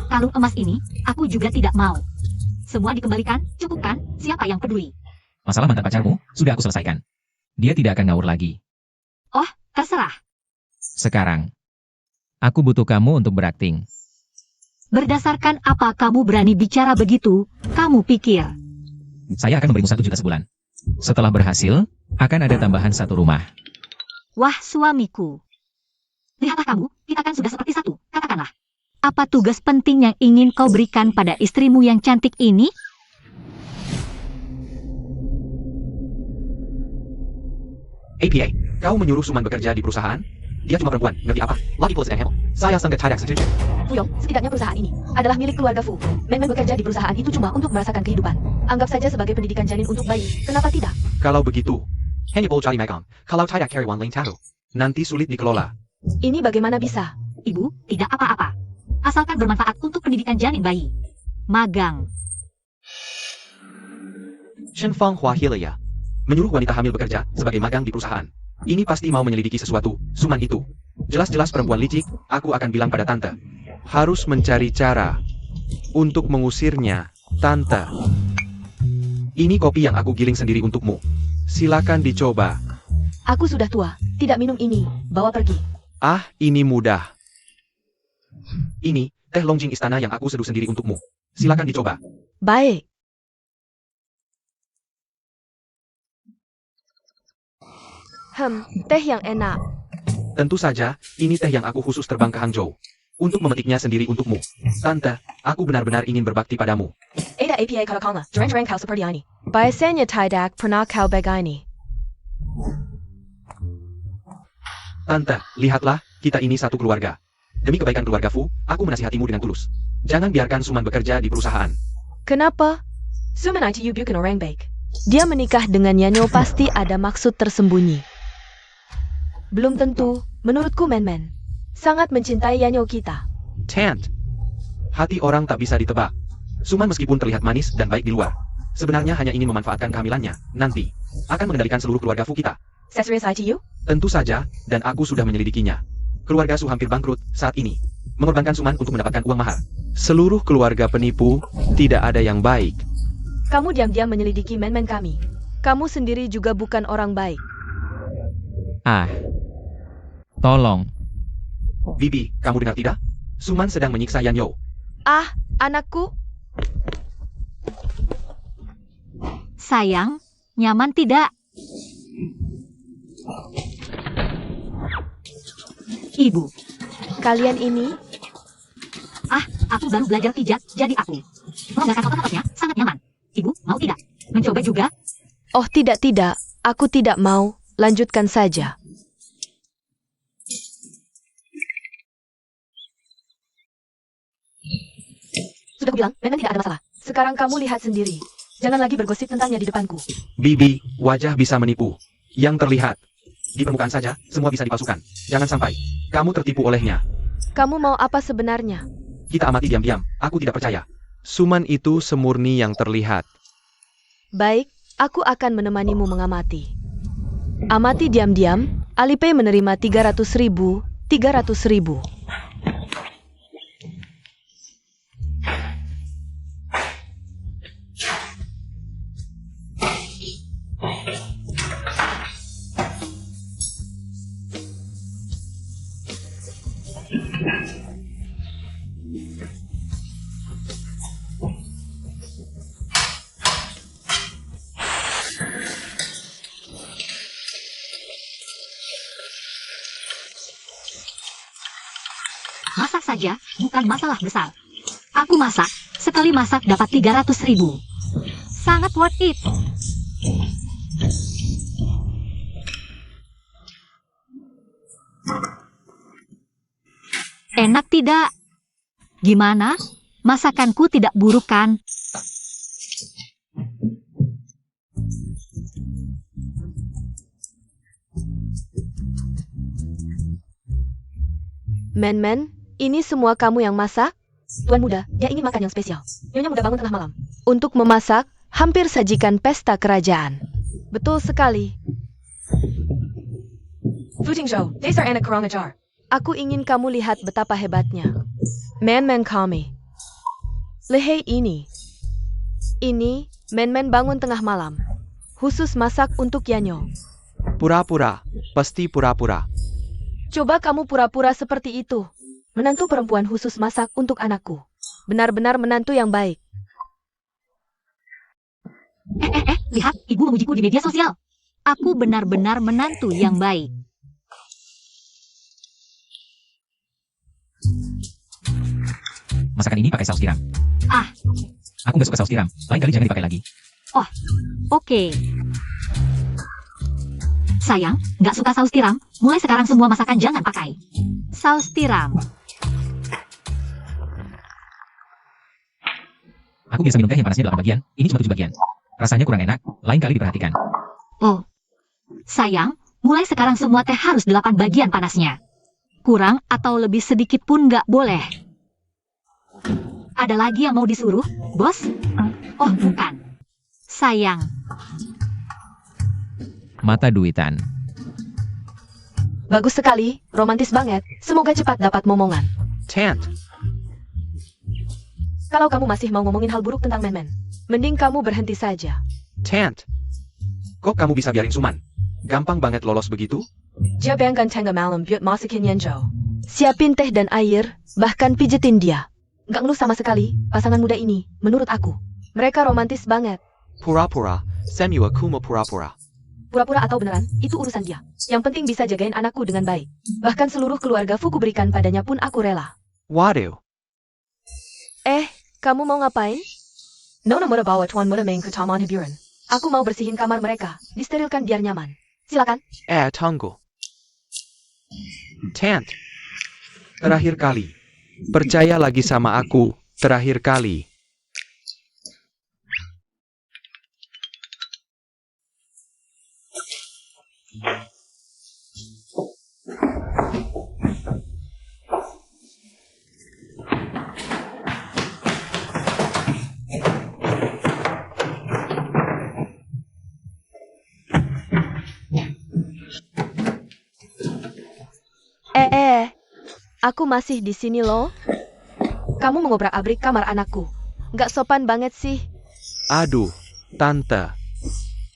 Kalung emas ini, aku juga tidak mau. Semua dikembalikan, cukup kan? Siapa yang peduli? Masalah mantan pacarmu, sudah aku selesaikan. Dia tidak akan ngawur lagi. Oh, terserah. Sekarang, aku butuh kamu untuk berakting. Berdasarkan apa kamu berani bicara begitu? Kamu pikir? Saya akan memberimu 1 juta sebulan. Setelah berhasil, akan ada tambahan 1 rumah. Wah, suamiku. Lihatlah kamu, kita kan sudah seperti satu, katakanlah. Apa tugas penting yang ingin kau berikan pada istrimu yang cantik ini? APA, kau menyuruh Suman bekerja di perusahaan? Dia cuma perempuan, ngerti apa? Lagi pula sedang heboh. Saya sangat tidak setuju. Fuyong, setidaknya perusahaan ini adalah milik keluarga Fu. Men bekerja di perusahaan itu cuma untuk merasakan kehidupan. Anggap saja sebagai pendidikan janin untuk bayi. Kenapa tidak? Kalau begitu, hanya boleh cari makan. Kalau tidak karyawan lain tahu, nanti sulit dikelola. Ini bagaimana bisa? Ibu, tidak apa-apa. Asalkan bermanfaat untuk pendidikan janin bayi. Magang. Shen Fang Hua Hilya. Menyuruh wanita hamil bekerja sebagai magang di perusahaan. Ini pasti mau menyelidiki sesuatu, Suman itu. Jelas-jelas perempuan licik, aku akan bilang pada Tante. Harus mencari cara untuk mengusirnya, Tante. Ini kopi yang aku giling sendiri untukmu. Silakan dicoba. Aku sudah tua, tidak minum ini, bawa pergi. Ah, ini mudah. Ini, teh longjing istana yang aku seduh sendiri untukmu. Silakan dicoba. Baik. Teh yang enak. Tentu saja, ini teh yang aku khusus terbang ke Hangzhou. Untuk memetiknya sendiri untukmu. Tante, aku benar-benar ingin berbakti padamu. Ada APA kalau kau jarang-jarang kau seperti ini. Biasanya tidak pernah kau begini. Tante, lihatlah, kita ini satu keluarga. Demi kebaikan keluarga Fu, aku menasihatimu dengan tulus. Jangan biarkan Suman bekerja di perusahaan. Kenapa? Suman itu bukan orang baik. Dia menikah dengan Yanyo pasti ada maksud tersembunyi. Belum tentu, menurutku Men-Men sangat mencintai Yanyo kita. Tant. Hati orang tak bisa ditebak. Suman meskipun terlihat manis dan baik di luar, sebenarnya hanya ingin memanfaatkan kehamilannya. Nanti, akan mengendalikan seluruh keluarga Fu kita. Serius ITU? Tentu saja, dan aku sudah menyelidikinya. Keluarga Su hampir bangkrut saat ini. Mengorbankan Suman untuk mendapatkan uang mahar. Seluruh keluarga penipu, tidak ada yang baik. Kamu diam-diam menyelidiki Men-Men kami. Kamu sendiri juga bukan orang baik. Ah. Tolong. Bibi, kamu dengar tidak? Suman sedang menyiksa Yanyo. Ah, anakku. Sayang, nyaman tidak? Ibu. Kalian ini? Ah, aku baru belajar pijat, jadi aku. Melonggarkan otot-ototnya, sangat nyaman. Ibu, mau tidak? Mencoba juga? Oh tidak. Aku tidak mau. Lanjutkan saja. Sudah kubilang, memang tidak ada masalah. Sekarang kamu lihat sendiri. Jangan lagi bergosip tentangnya di depanku. Bibi, wajah bisa menipu. Yang terlihat. Di permukaan saja, semua bisa dipalsukan. Jangan sampai kamu tertipu olehnya. Kamu mau apa sebenarnya? Kita amati diam-diam, aku tidak percaya. Suman itu semurni yang terlihat. Baik, aku akan menemanimu mengamati. Amati diam-diam, Alipay menerima 300.000. Masak saja, bukan masalah besar. Aku masak, sekali masak dapat 300.000. Sangat worth it. Enak tidak? Gimana? Masakanku tidak buruk kan? Men-Men, ini semua kamu yang masak? Tuan muda, dia ingin makan yang spesial. Nyonya muda bangun tengah malam. Untuk memasak, hampir sajikan pesta kerajaan. Betul sekali. Fu Tingzhou, dasar anak kurang ajar. Aku ingin kamu lihat betapa hebatnya. Men-Men kami. Lehei ini. Ini, Men-Men bangun tengah malam. Khusus masak untuk Yanyo. Pura-pura, pasti pura-pura. Coba kamu pura-pura seperti itu. Menantu perempuan khusus masak untuk anakku. Benar-benar menantu yang baik. Lihat, ibu memujiku di media sosial. Aku benar-benar menantu yang baik. Masakan ini pakai saus tiram. Ah. Aku nggak suka saus tiram. Lain kali jangan dipakai lagi. Oh, oke. Sayang, nggak suka saus tiram? Mulai sekarang semua masakan jangan pakai saus tiram. Aku biasa minum teh yang panasnya 8 bagian, ini cuma 7 bagian. Rasanya kurang enak, lain kali diperhatikan. Oh, sayang, mulai sekarang semua teh harus 8 bagian panasnya. Kurang atau lebih sedikit pun nggak boleh. Ada lagi yang mau disuruh, bos? Oh, bukan. Sayang. Mata duitan. Bagus sekali, romantis banget. Semoga cepat dapat momongan. Tant. Kalau kamu masih mau ngomongin hal buruk tentang Men-Men, mending kamu berhenti saja. Tant. Kok kamu bisa biarin Suman? Gampang banget lolos begitu? Jabangkan tengah malam buat masakin Yenjo. Siapin teh dan air, bahkan pijetin dia. Nggak ngeluh sama sekali, pasangan muda ini, menurut aku. Mereka romantis banget. Pura-pura. Semua kuma pura-pura. Pura-pura atau beneran, itu urusan dia. Yang penting bisa jagain anakku dengan baik. Bahkan seluruh keluarga Fuku berikan padanya pun aku rela. Waduh. Kamu mau ngapain? Nona muda bawa Tuan Muda main ke Taman Hiburan. Aku mau bersihin kamar mereka, disterilkan biar nyaman. Silakan. Tunggu. Tant. Terakhir kali. Percaya lagi sama aku, terakhir kali. Aku masih di sini loh. Kamu mengobrak-abrik kamar anakku. Nggak sopan banget sih. Aduh, Tante.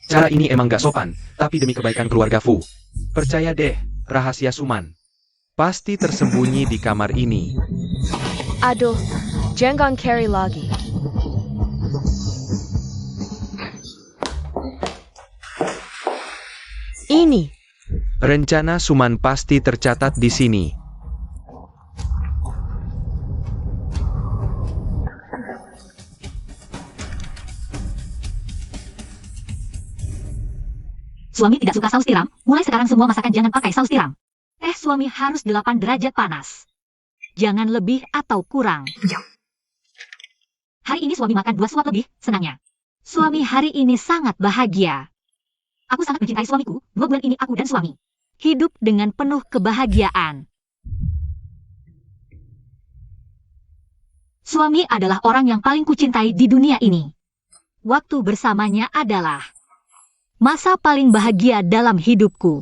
Cara ini emang gak sopan, tapi demi kebaikan keluarga Fu. Percaya deh, rahasia Suman. Pasti tersembunyi di kamar ini. Aduh, jangan carry lagi. Ini. Rencana Suman pasti tercatat di sini. Suami tidak suka saus tiram, mulai sekarang semua masakan jangan pakai saus tiram. Suami harus 8 derajat panas. Jangan lebih atau kurang. Hari ini suami makan 2 suap lebih, senangnya. Suami hari ini sangat bahagia. Aku sangat mencintai suamiku, 2 bulan ini aku dan suami hidup dengan penuh kebahagiaan. Suami adalah orang yang paling kucintai di dunia ini. Waktu bersamanya adalah masa paling bahagia dalam hidupku.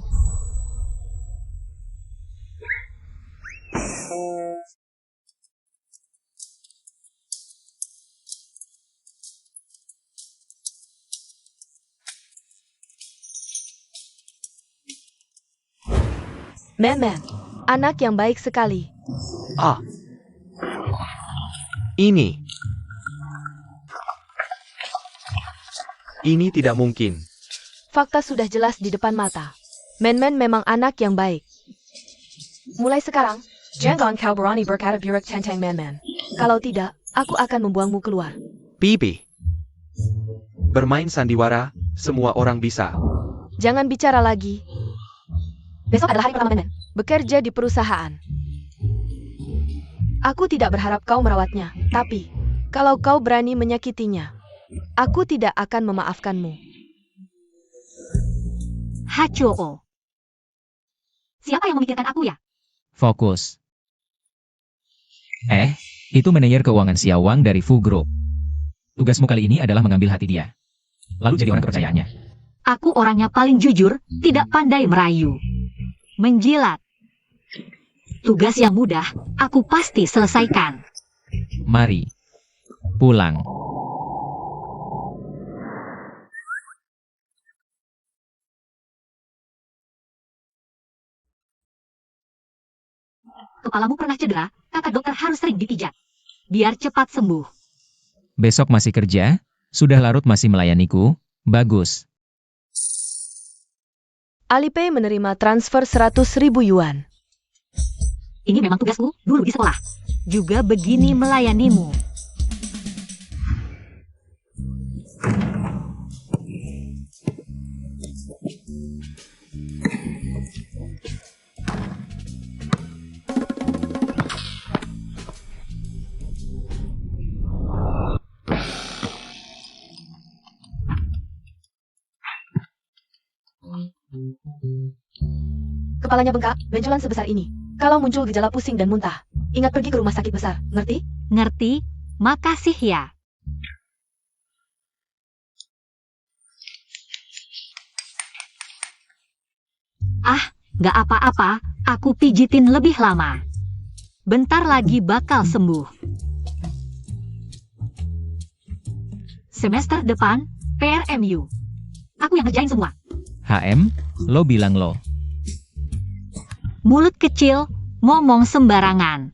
Men-Men, anak yang baik sekali. Ini. Ini tidak mungkin. Fakta sudah jelas di depan mata. Men-Men memang anak yang baik. Mulai sekarang, jangan kau berani berkata buruk tentang Men-Men. Kalau tidak, aku akan membuangmu keluar. Bibi. Bermain sandiwara, semua orang bisa. Jangan bicara lagi. Besok adalah hari pertama Men-Men bekerja di perusahaan. Aku tidak berharap kau merawatnya, tapi kalau kau berani menyakitinya, aku tidak akan memaafkanmu. Hachoo. Siapa yang memikirkan aku ya? Fokus. Itu manajer keuangan Xiao Wang dari Fu Group. Tugasmu kali ini adalah mengambil hati dia. Lalu jadi orang kepercayaannya. Aku orangnya paling jujur, tidak pandai merayu. Menjilat. Tugas yang mudah, aku pasti selesaikan. Mari. Pulang. Kepalamu pernah cedera, kata dokter harus sering dipijat. Biar cepat sembuh. Besok masih kerja? Sudah larut masih melayaniku? Bagus. Alipay menerima transfer 100.000 yuan. Ini memang tugasku dulu di sekolah. Juga begini melayanimu. Kepalanya bengkak, benjolan sebesar ini. Kalau muncul gejala pusing dan muntah, ingat pergi ke rumah sakit besar, ngerti? Ngerti? Makasih ya. Ah, gak apa-apa, aku pijitin lebih lama. Bentar lagi bakal sembuh. Semester depan, PRMU. Aku yang ngerjain semua. HM, lo bilang lo. Mulut kecil, ngomong sembarangan.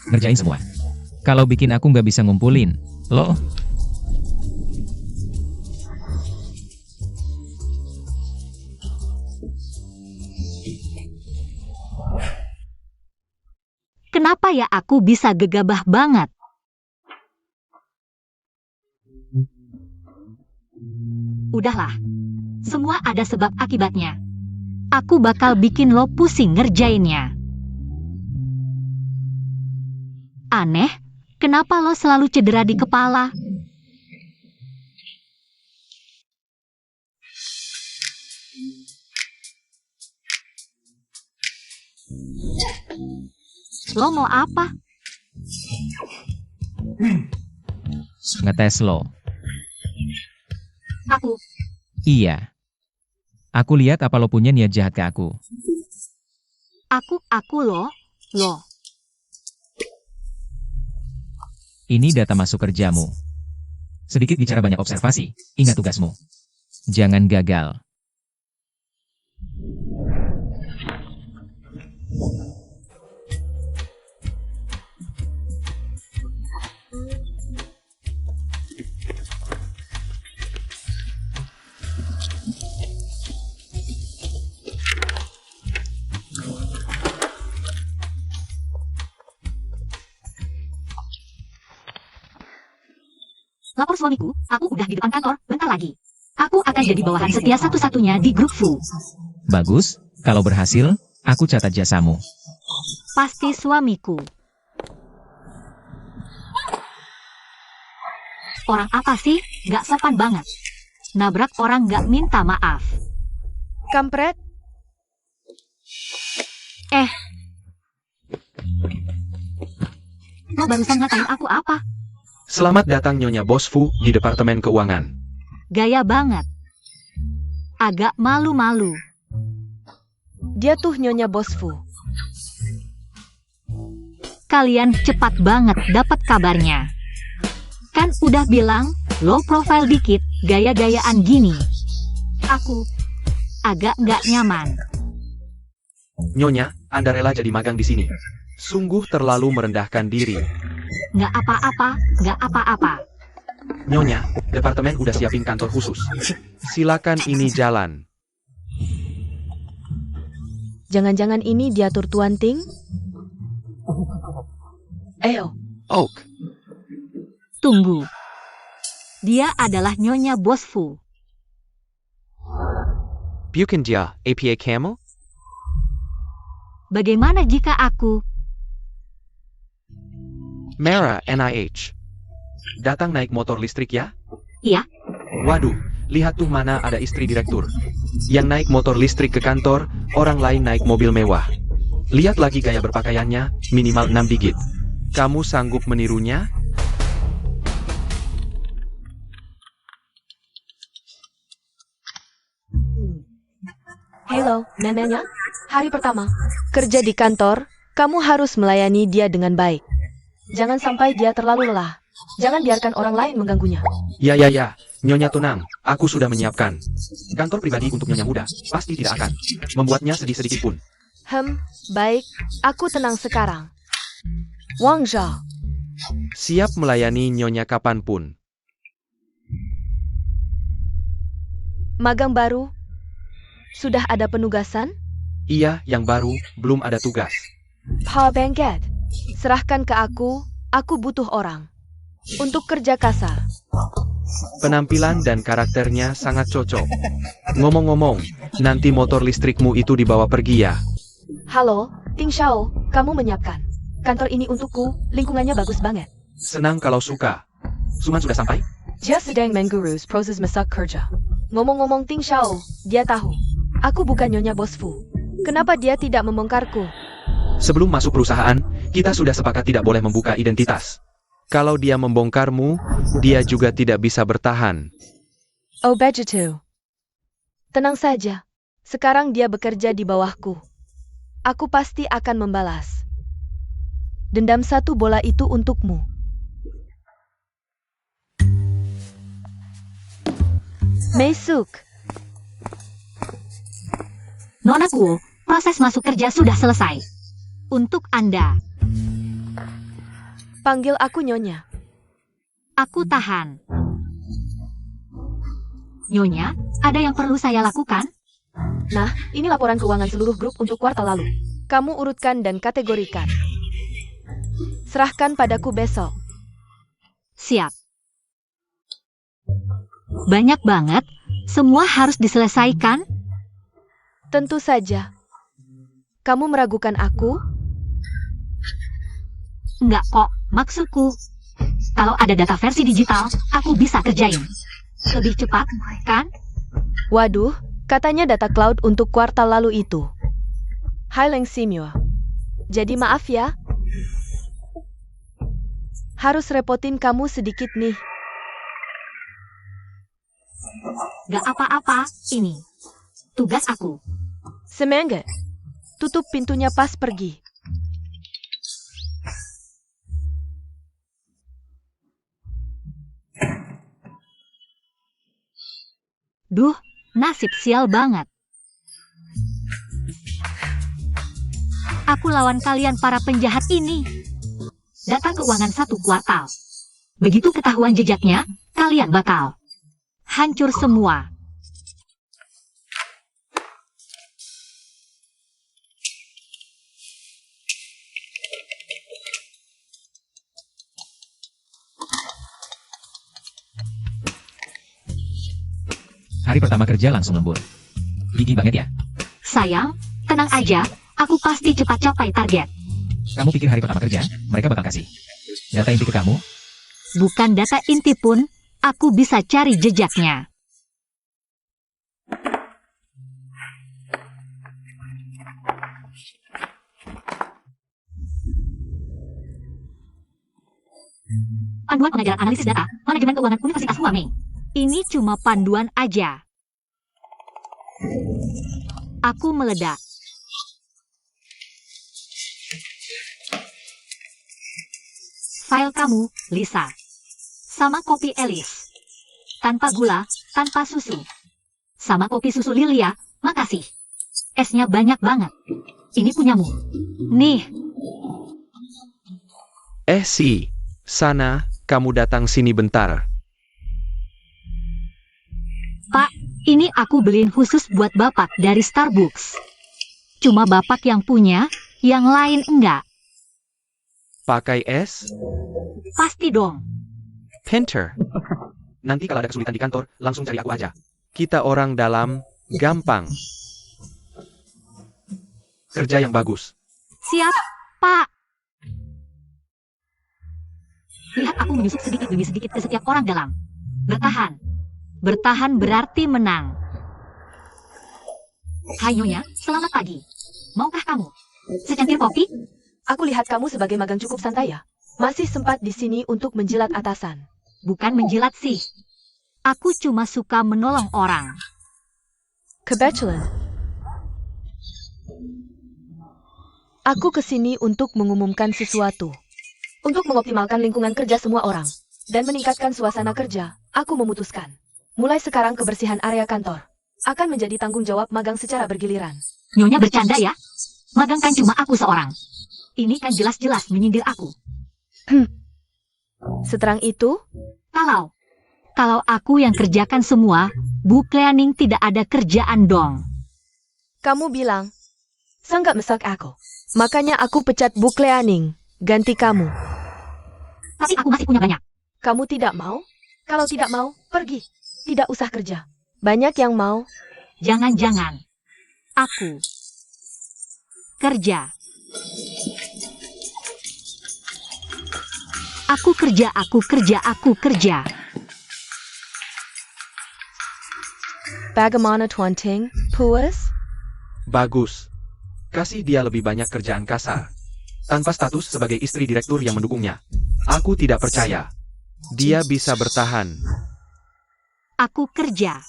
Ngerjain semua. Kalau bikin aku nggak bisa ngumpulin, lo. Kenapa ya aku bisa gegabah banget? Udahlah. Semua ada sebab akibatnya. Aku bakal bikin lo pusing ngerjainnya. Aneh, kenapa lo selalu cedera di kepala? Lo mau apa? Ngetes lo. Aku. Iya. Aku lihat apa lo punya niat jahat ke aku. Aku lo. Ini data masuk kerjamu. Sedikit bicara banyak observasi. Ingat tugasmu. Jangan gagal. Lapor suamiku, aku udah di depan kantor, bentar lagi. Aku akan jadi bawahan setia satu-satunya di grup Fu. Bagus, kalau berhasil, aku catat jasamu. Pasti suamiku. Orang apa sih? Gak sopan banget. Nabrak orang gak minta maaf. Kampret, Lo barusan ngatain aku apa? Selamat datang Nyonya Bos Fu di Departemen Keuangan. Gaya banget. Agak malu-malu. dia tuh Nyonya Bos Fu. Kalian cepat banget dapat kabarnya. Kan udah bilang, low profile dikit, gaya-gayaan gini. Aku agak nggak nyaman. Nyonya, Anda rela jadi magang di sini. Sungguh terlalu merendahkan diri. Nggak apa-apa. Nyonya, departemen udah siapin kantor khusus. Silakan ini jalan. Jangan-jangan ini diatur Tuan Ting? Oak, Tunggu. Dia adalah Nyonya Bos Fu. bukan dia APA Camel? Bagaimana jika aku... Mara NIH. Datang naik motor listrik ya? Iya. Waduh, lihat tuh mana ada istri direktur. Yang naik motor listrik ke kantor, orang lain naik mobil mewah. Lihat lagi gaya berpakaiannya, minimal 6 digit. Kamu sanggup menirunya? Halo, neneknya. Hari pertama, kerja di kantor, kamu harus melayani dia dengan baik. Jangan sampai dia terlalu lelah. Jangan biarkan orang lain mengganggunya. Ya, Nyonya tenang, aku sudah menyiapkan. Kantor pribadi untuk Nyonya muda, pasti tidak akan membuatnya sedih sedikit pun. Baik, aku tenang sekarang. Wang Zhao, Siap melayani Nyonya kapanpun. magang baru. Sudah ada penugasan? Iya, yang baru, belum ada tugas. Pa Bengket, serahkan ke aku butuh orang. Untuk kerja kasar. Penampilan dan karakternya sangat cocok. Ngomong-ngomong, nanti motor listrikmu itu dibawa pergi ya? Halo, Ting Xiao, kamu menyiapkan. Kantor ini untukku, lingkungannya bagus banget. Senang kalau suka. Suman sudah sampai? Dia sedang mengurus proses masak kerja. Ngomong-ngomong Ting Xiao, dia tahu. Aku bukan Nyonya Bos Fu. Kenapa dia tidak membongkarku? Sebelum masuk perusahaan, kita sudah sepakat tidak boleh membuka identitas. Kalau dia membongkarmu, dia juga tidak bisa bertahan. Oh begitu. Tenang saja. Sekarang dia bekerja di bawahku. Aku pasti akan membalas. Dendam 1 bola itu untukmu. Meisuk. Nona Kuo, proses masuk kerja sudah selesai. Untuk Anda, Panggil aku Nyonya. aku tahan. Nyonya, ada yang perlu saya lakukan? Nah, ini laporan keuangan seluruh grup untuk kuartal lalu. Kamu urutkan dan kategorikan. Serahkan padaku besok. Siap. Banyak banget, semua harus diselesaikan. Tentu saja. Kamu meragukan aku? Enggak kok, maksudku. Kalau ada data versi digital, aku bisa kerjain. Lebih cepat, kan? Waduh, katanya data cloud untuk kuartal lalu itu. Hai Leng Simyo. Jadi maaf ya. Harus repotin kamu sedikit nih. Gak apa-apa, ini tugas aku. Semangat. Tutup pintunya pas pergi. Duh, nasib sial banget. Aku lawan kalian para penjahat ini. Data keuangan 1 kuartal. Begitu ketahuan jejaknya, kalian bakal hancur semua. Hari pertama kerja langsung lembur. Gigi banget ya. Sayang, tenang aja, aku pasti cepat capai target. Kamu pikir hari pertama kerja, mereka bakal kasih data inti ke kamu? Bukan data inti pun, aku bisa cari jejaknya. Panduan pengajaran analisis data, manajemen keuangan Universitas Huamei. Ini cuma panduan aja. Aku meledak. File kamu, Lisa. Sama kopi Elis. Tanpa gula, tanpa susu. Sama kopi susu Lilia, makasih. Esnya banyak banget. Ini punyamu. Nih, Si. Sana, kamu datang sini bentar. Pak, ini aku beliin khusus buat Bapak dari Starbucks. Cuma Bapak yang punya, yang lain enggak. Pakai es? Pasti dong. Pinter. Nanti kalau ada kesulitan di kantor, langsung cari aku aja. Kita orang dalam, gampang. Kerja yang bagus. Siap, Pak. Lihat aku menyusup sedikit demi sedikit ke setiap orang dalam. Bertahan. Bertahan berarti menang. Hai Nyonya, selamat pagi. Maukah kamu secangkir kopi? Aku lihat kamu sebagai magang cukup santai ya. Masih sempat di sini untuk menjilat atasan. Bukan menjilat sih. Aku cuma suka menolong orang. Kebetulan. Aku kesini untuk mengumumkan sesuatu. Untuk mengoptimalkan lingkungan kerja semua orang. Dan meningkatkan suasana kerja, aku memutuskan. Mulai sekarang kebersihan area kantor akan menjadi tanggung jawab magang secara bergiliran. Nyonya bercanda ya? Magang kan cuma aku seorang. Ini kan jelas-jelas menyindir aku. Seterang itu, Kalau aku yang kerjakan semua, Bu Cleaning tidak ada kerjaan dong. kamu bilang, sangat mesak aku. Makanya aku pecat Bu Cleaning, ganti kamu. Tapi aku masih punya banyak. Kamu tidak mau? Kalau tidak mau, pergi. Tidak usah kerja. Banyak yang mau. Jangan-jangan. Aku kerja. Aku kerja. Bagaimana Tuan Ting? Puas? Bagus. Kasih dia lebih banyak kerjaan kasar. Tanpa status sebagai istri direktur yang mendukungnya. Aku tidak percaya. Dia bisa bertahan. Aku kerja.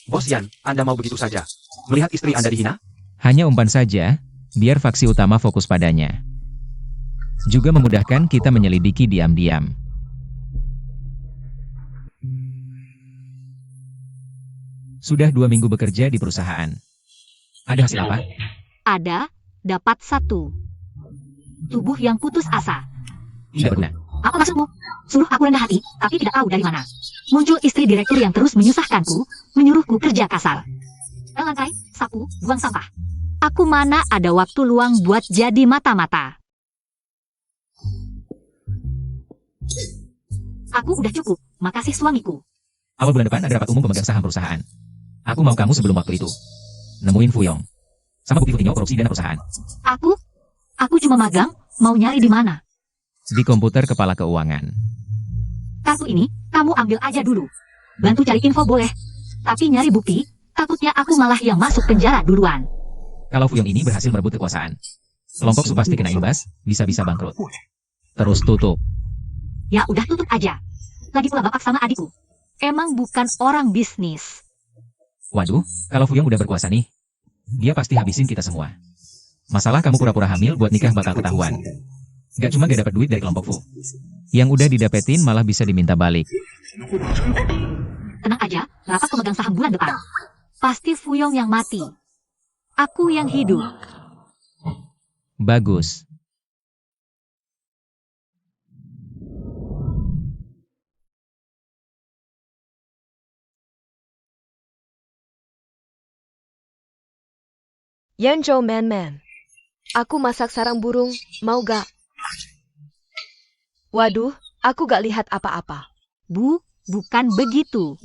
Bos Yan, Anda mau begitu saja? Melihat istri Anda dihina? Hanya umpan saja, biar faksi utama fokus padanya. Juga memudahkan kita menyelidiki diam-diam. Sudah 2 minggu bekerja di perusahaan. Ada hasil apa? Ada, dapat 1. Tubuh yang putus asa. Tidak berguna. Apa maksudmu? Suruh aku rendah hati, tapi tidak tahu dari mana. Muncul istri direktur yang terus menyusahkanku, menyuruhku kerja kasar. Pel lantai, sapu, buang sampah. Aku mana ada waktu luang buat jadi mata-mata. Aku udah cukup, makasih suamiku. Awal bulan depan ada rapat umum pemegang saham perusahaan. Aku mau kamu sebelum waktu itu. Nemuin Fuyong. Sama bukti-buktinya korupsi dana perusahaan. Aku cuma magang, mau nyari di mana? Di komputer kepala keuangan. Kartu ini, kamu ambil aja dulu. Bantu cari info boleh. Tapi nyari bukti, takutnya aku malah yang masuk penjara duluan. Kalau Fuyong ini berhasil merebut kekuasaan, kelompok Su pasti kena imbas, bisa-bisa bangkrut. Terus tutup. Ya udah tutup aja. Lagi pula bapak sama adikku. Emang bukan orang bisnis. Waduh, kalau Fuyong udah berkuasa nih, dia pasti habisin kita semua. Masalah kamu pura-pura hamil buat nikah bakal ketahuan. Gak cuma gak dapat duit dari kelompok Fu. Yang udah didapetin malah bisa diminta balik. Tenang aja, rapat pemegang saham bulan depan. Pasti Fuyong yang mati. Aku yang hidup. Bagus. Yanzhou Man. Aku masak sarang burung, mau gak? Waduh, aku gak lihat apa-apa. Bukan begitu.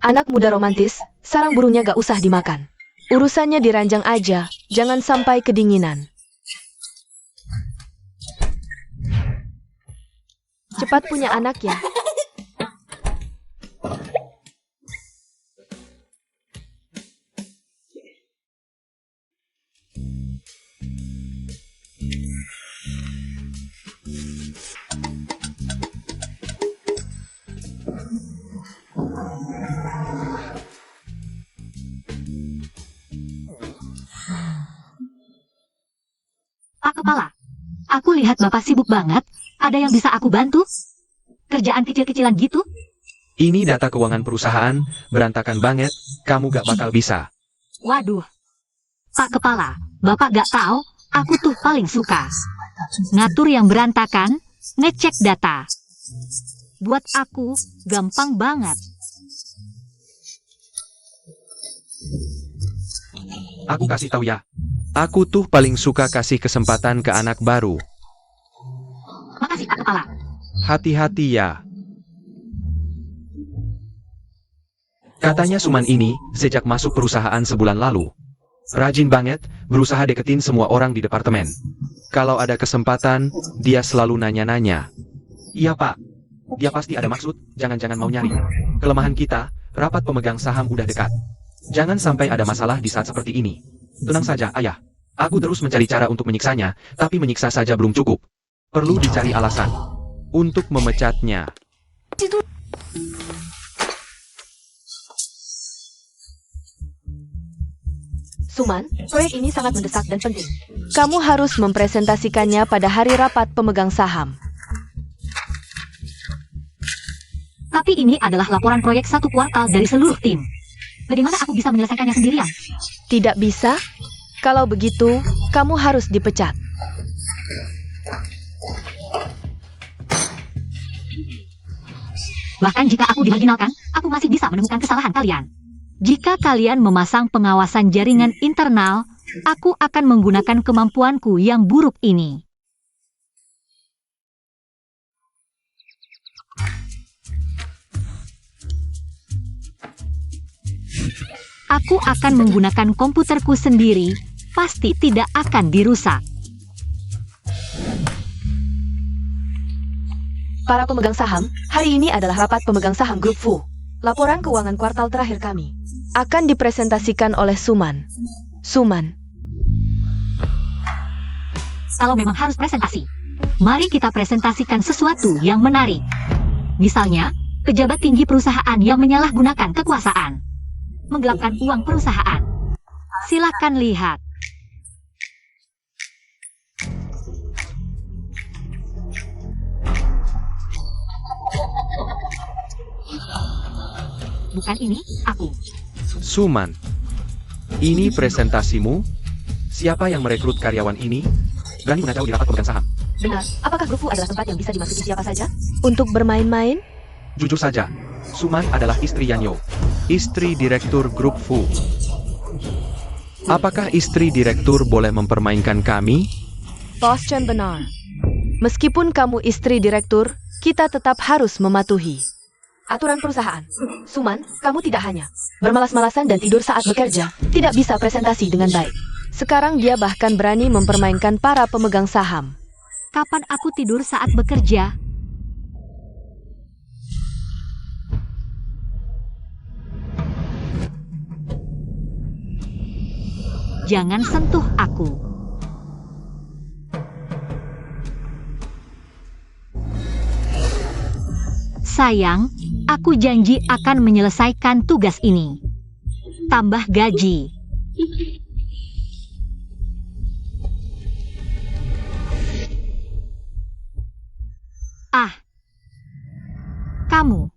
Anak muda romantis, sarang burungnya gak usah dimakan. Urusannya diranjang aja, jangan sampai kedinginan. Cepat punya anak ya. Pak Kepala, aku lihat Bapak sibuk banget. Ada yang bisa aku bantu? Kerjaan kecil-kecilan gitu? Ini data keuangan perusahaan, berantakan banget, kamu gak bakal bisa. Waduh. Pak Kepala, Bapak gak tahu, aku tuh paling suka ngatur yang berantakan, ngecek data. Buat aku, gampang banget. Aku kasih tahu ya. Aku tuh paling suka kasih kesempatan ke anak baru. Makasih Pak Kepala. Hati-hati ya. Katanya Suman ini, sejak masuk perusahaan sebulan lalu. Rajin banget, berusaha deketin semua orang di departemen. Kalau ada kesempatan, dia selalu nanya-nanya. Iya Pak, dia pasti ada maksud, jangan-jangan mau nyari. Kelemahan kita, rapat pemegang saham udah dekat. Jangan sampai ada masalah di saat seperti ini. Tenang saja, Ayah. Aku terus mencari cara untuk menyiksanya, tapi menyiksa saja belum cukup. Perlu dicari alasan untuk memecatnya. Suman, proyek ini sangat mendesak dan penting. Kamu harus mempresentasikannya pada hari rapat pemegang saham. Tapi ini adalah laporan proyek 1 kuartal dari seluruh tim. Bagaimana aku bisa menyelesaikannya sendirian? Tidak bisa? Kalau begitu, kamu harus dipecat. Bahkan jika aku dimarginalkan, aku masih bisa menemukan kesalahan kalian. Jika kalian memasang pengawasan jaringan internal, aku akan menggunakan kemampuanku yang buruk ini. Aku akan menggunakan komputerku sendiri, pasti tidak akan dirusak. Para pemegang saham, hari ini adalah rapat pemegang saham grup Fu. Laporan keuangan kuartal terakhir kami akan dipresentasikan oleh Suman. Suman, Kalau memang harus presentasi, mari kita presentasikan sesuatu yang menarik. Misalnya, pejabat tinggi perusahaan yang menyalahgunakan kekuasaan, menggelapkan uang perusahaan. Silakan lihat. Bukan ini, aku. Suman, ini presentasimu? Siapa yang merekrut karyawan ini? Berani mengacau di rapat pemegang saham. benar. Apakah grup Fu adalah tempat yang bisa dimasuki siapa saja? Untuk bermain-main? Jujur saja, Suman adalah istri Yanyo, istri direktur grup Fu. Apakah istri direktur boleh mempermainkan kami? Bos Chen benar. Meskipun kamu istri direktur, kita tetap harus mematuhi aturan perusahaan. Suman, kamu tidak hanya bermalas-malasan dan tidur saat bekerja, tidak bisa presentasi dengan baik. Sekarang dia bahkan berani mempermainkan para pemegang saham. Kapan aku tidur saat bekerja? Jangan sentuh aku. Sayang, aku janji akan menyelesaikan tugas ini. Tambah gaji. Ah, kamu.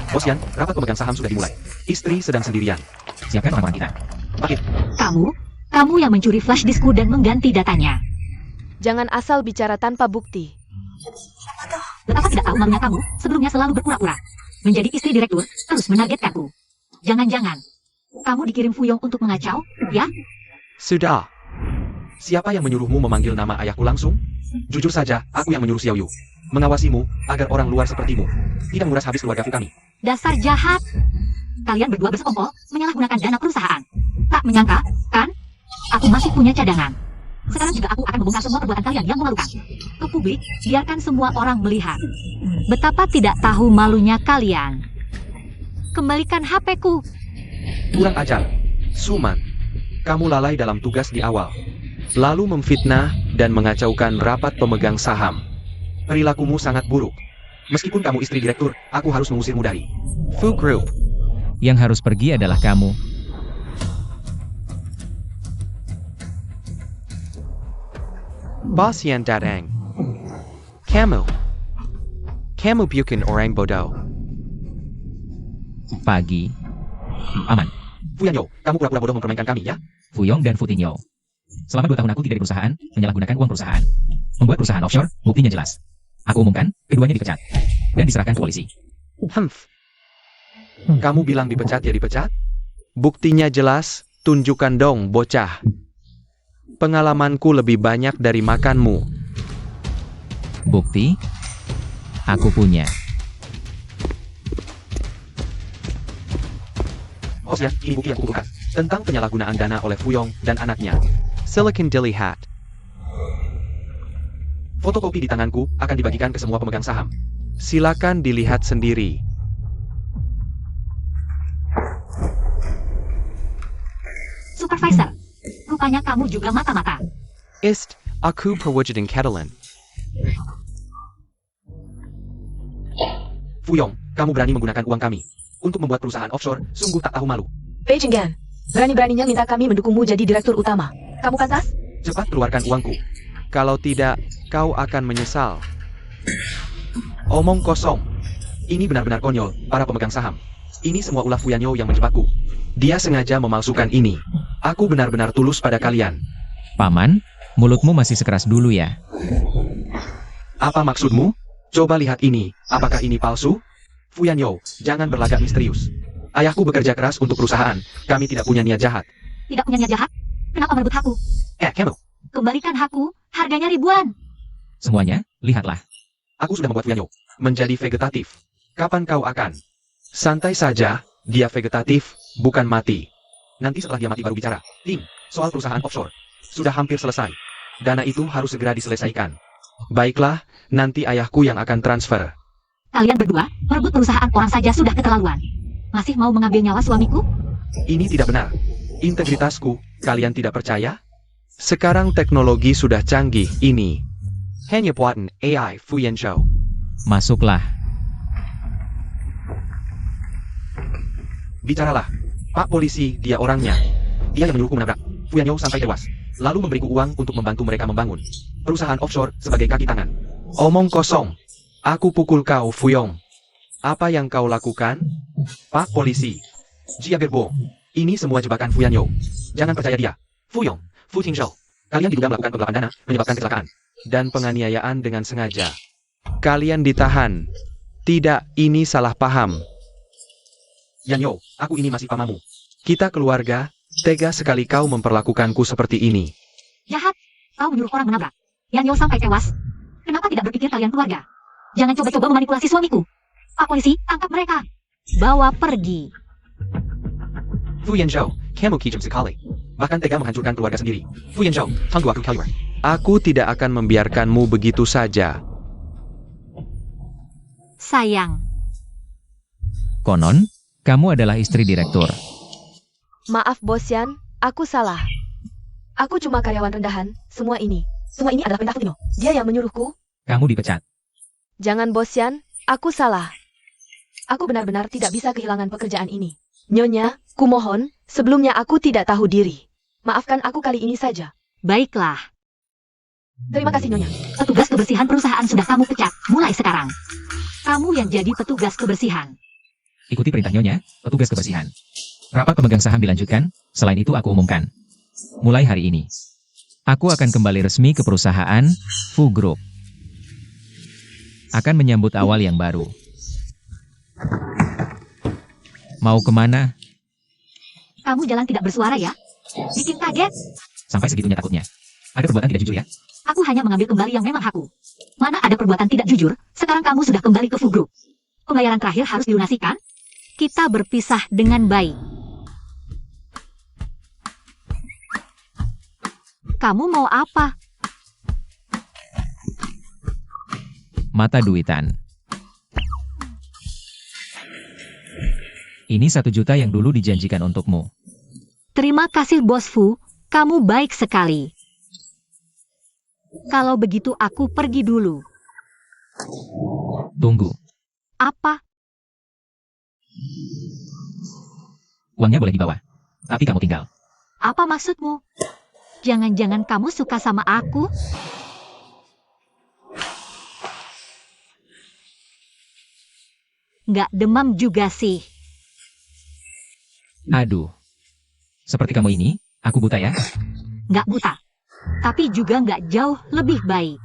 Bos Yan, rapat pemegang saham sudah dimulai. Istri sedang sendirian. Siapkan orang-orang kita. Bangkit. Kamu yang mencuri flash diskku dan mengganti datanya. Jangan asal bicara tanpa bukti. Betapa tidak tahu malunya kamu, sebelumnya selalu berpura-pura. Menjadi istri direktur, terus menargetkanku. Jangan-jangan, kamu dikirim Fuyong untuk mengacau, ya? Sudah. Siapa yang menyuruhmu memanggil nama ayahku langsung? Jujur saja, aku yang menyuruh Xiao Yu. Mengawasimu, agar orang luar sepertimu tidak menguras habis keluarga kami. Dasar jahat. Kalian berdua bersekongkol menyalahgunakan dana perusahaan. Tak menyangka, kan? Aku masih punya cadangan. Sekarang juga aku akan membongkar semua perbuatan kalian yang memalukan. Ke publik, biarkan semua orang melihat. Betapa tidak tahu malunya kalian. Kembalikan HP-ku. Kurang ajar. Suman, kamu lalai dalam tugas di awal. Lalu memfitnah dan mengacaukan rapat pemegang saham. Perilakumu sangat buruk. Meskipun kamu istri direktur, aku harus mengusirmu dari Fu Group. Yang harus pergi adalah kamu. Bos Yan datang. Kamu bukan orang bodoh. Pagi. Aman. Fu Yanyo, kamu pura-pura bodoh mempermainkan kami, ya? Fuyong dan Futinyo. Selama 2 tahun aku tidak di perusahaan, menyalahgunakan uang perusahaan. Membuat perusahaan offshore, buktinya jelas. Aku umumkan, keduanya dipecat. Dan diserahkan ke polisi. Kamu bilang dipecat ya dipecat? Buktinya jelas, tunjukkan dong, bocah. Pengalamanku lebih banyak dari makanmu. Bukti? Aku punya. Bos Yan, ini bukti yang kubutuhkan. Tentang penyalahgunaan dana oleh Fuyong dan anaknya. Silakan dilihat. Fotokopi di tanganku akan dibagikan ke semua pemegang saham. Silakan dilihat sendiri. Supervisor, rupanya kamu juga mata-mata. Aku perwujudan Catalan. Fuyong, kamu berani menggunakan uang kami untuk membuat perusahaan offshore, sungguh tak tahu malu. Beijing Gan, berani-beraninya minta kami mendukungmu jadi direktur utama. Kamu pantas? Cepat keluarkan uangku. Kalau tidak, kau akan menyesal. Omong kosong. Ini benar-benar konyol, para pemegang saham. Ini semua ulah Fu Yanyo yang menjebakku. Dia sengaja memalsukan ini. Aku benar-benar tulus pada kalian. Paman, mulutmu masih sekeras dulu ya. Apa maksudmu? Coba lihat ini. Apakah ini palsu? Fu Yanyo, jangan berlagak misterius. Ayahku bekerja keras untuk perusahaan. Kami tidak punya niat jahat. Tidak punya niat jahat? Kenapa merebut hakku? Kamu. Kembalikan hakku, harganya ribuan. Semuanya, lihatlah. Aku sudah membuat Fuyanyo menjadi vegetatif. Kapan kau akan? Santai saja, dia vegetatif, bukan mati. Nanti setelah dia mati baru bicara. Tim, soal perusahaan offshore. Sudah hampir selesai. Dana itu harus segera diselesaikan. Baiklah, nanti ayahku yang akan transfer. Kalian berdua, merebut perusahaan orang saja sudah keterlaluan. Masih mau mengambil nyawa suamiku? Ini tidak benar. Integritasku, kalian tidak percaya? Sekarang teknologi sudah canggih, ini. Hanya buatan AI Fuyanyo. Masuklah. Bicaralah. Pak polisi, dia orangnya. Dia yang menyuruhku menabrak Fuyanyo sampai tewas. Lalu memberiku uang untuk membantu mereka membangun perusahaan offshore sebagai kaki tangan. Omong kosong. Aku pukul kau, Fuyong. Apa yang kau lakukan? Pak polisi. Jia Gerbo. Ini semua jebakan Fuyanyo. Jangan percaya dia. Fuyong, Fu Qingzhou. Kalian diduga melakukan penggelapan dana, menyebabkan kecelakaan, dan penganiayaan dengan sengaja. Kalian ditahan. Tidak, ini salah paham. Yanyo, aku ini masih pamamu. Kita keluarga, tega sekali kau memperlakukanku seperti ini. Jahat, kau menyuruh orang menabrak Yanyo sampai tewas. Kenapa tidak berpikir kalian keluarga? Jangan coba-coba memanipulasi suamiku. Pak polisi, tangkap mereka. Bawa pergi. Fuyanyo, kamu kejam sekali. Bahkan tega menghancurkan keluarga sendiri. Fuyanyo, tunggu aku keluar. Aku tidak akan membiarkanmu begitu saja. Sayang. Konon, kamu adalah istri direktur. Maaf Bos Yan, aku salah. Aku cuma karyawan rendahan, semua ini adalah perintah Futino. Dia yang menyuruhku. Kamu dipecat. Jangan Bos Yan, aku salah. Aku benar-benar tidak bisa kehilangan pekerjaan ini. Nyonya, kumohon, sebelumnya aku tidak tahu diri. Maafkan aku kali ini saja. Baiklah. Terima kasih Nyonya. Petugas kebersihan perusahaan sudah kamu pecat. Mulai sekarang. Kamu yang jadi petugas kebersihan. Ikuti perintah Nyonya, petugas kebersihan. Rapat pemegang saham dilanjutkan, selain itu aku umumkan. Mulai hari ini, aku akan kembali resmi ke perusahaan Fu Group. Akan menyambut awal yang baru. Mau kemana? Kamu jalan tidak bersuara ya? Bikin kaget. Sampai segitunya takutnya. Ada perbuatan tidak jujur ya? Aku hanya mengambil kembali yang memang hakku. Mana ada perbuatan tidak jujur, sekarang kamu sudah kembali ke Fu Group. Pembayaran terakhir harus dilunasikan. Kita berpisah dengan baik. Kamu mau apa? Mata duitan. Ini 1 juta yang dulu dijanjikan untukmu. Terima kasih Bos Fu, kamu baik sekali. Kalau begitu aku pergi dulu. Tunggu. Apa? Uangnya boleh dibawa. Tapi kamu tinggal. Apa maksudmu? Jangan-jangan kamu suka sama aku? Nggak demam juga sih. Aduh. Seperti kamu ini, aku buta ya? Nggak buta. Tapi juga nggak jauh lebih baik.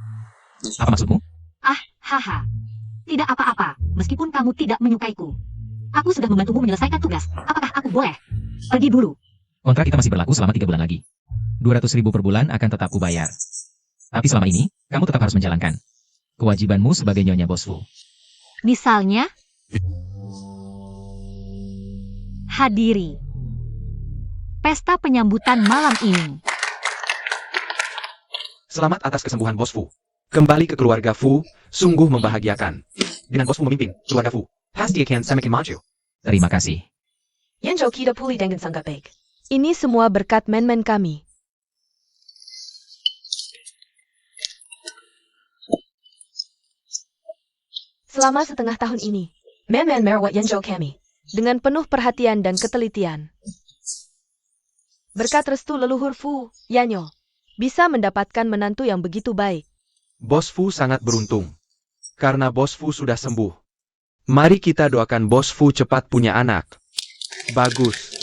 Apa maksudmu? Ah, haha. Tidak apa-apa, meskipun kamu tidak menyukaiku. Aku sudah membantumu menyelesaikan tugas. Apakah aku boleh pergi dulu? Kontrak kita masih berlaku selama 3 bulan lagi. 200.000 per bulan akan tetap kubayar. Tapi selama ini, kamu tetap harus menjalankan kewajibanmu sebagai Nyonya Bos Fu. Misalnya, hadiri pesta penyambutan malam ini. Selamat atas kesembuhan Bos Fu. Kembali ke keluarga Fu, sungguh membahagiakan. Dengan Bos Fu memimpin keluarga Fu, pasti akan semakin maju. Terima kasih. Yanjo kita pulih dengan sangat baik. Ini semua berkat men-men kami. Selama setengah tahun ini, men-men merawat Yanjo kami dengan penuh perhatian dan ketelitian. Berkat restu leluhur Fu, Yanyo bisa mendapatkan menantu yang begitu baik. Bos Fu sangat beruntung. Karena Bos Fu sudah sembuh. Mari kita doakan Bos Fu cepat punya anak. Bagus.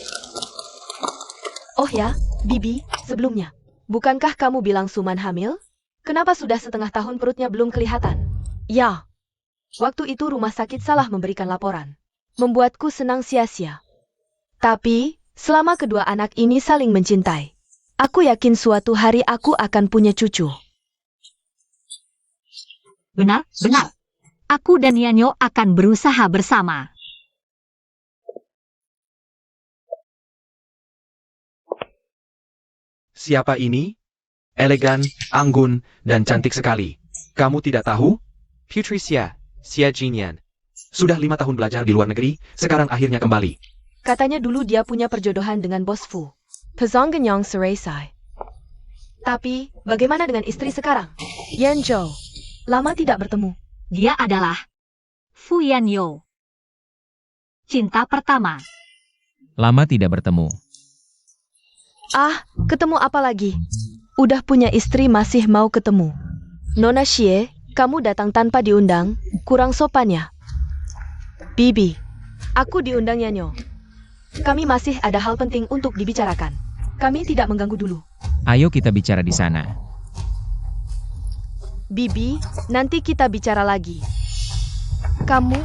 Oh ya, Bibi, sebelumnya. Bukankah kamu bilang Suman hamil? Kenapa sudah setengah tahun perutnya belum kelihatan? Ya. Waktu itu rumah sakit salah memberikan laporan. Membuatku senang sia-sia. Tapi, selama kedua anak ini saling mencintai, aku yakin suatu hari aku akan punya cucu. Benar, benar. Aku dan Yanyo akan berusaha bersama. Siapa ini? Elegan, anggun, dan cantik sekali. Kamu tidak tahu? Putri Xia Jinyan. Sudah 5 tahun belajar di luar negeri, sekarang akhirnya kembali. Katanya dulu dia punya perjodohan dengan bos Fu, Pezonggenyong Sereisai. Tapi, bagaimana dengan istri sekarang? Yan Zhou. Lama tidak bertemu. Dia adalah Fu Yanyo. Cinta pertama. Lama tidak bertemu. Ah, ketemu apa lagi? Udah punya istri masih mau ketemu. Nona Xie, kamu datang tanpa diundang, kurang sopan ya. Bibi, aku diundang Yanyo. Kami masih ada hal penting untuk dibicarakan. Kami tidak mengganggu dulu. Ayo kita bicara di sana. Bibi, nanti kita bicara lagi. Kamu.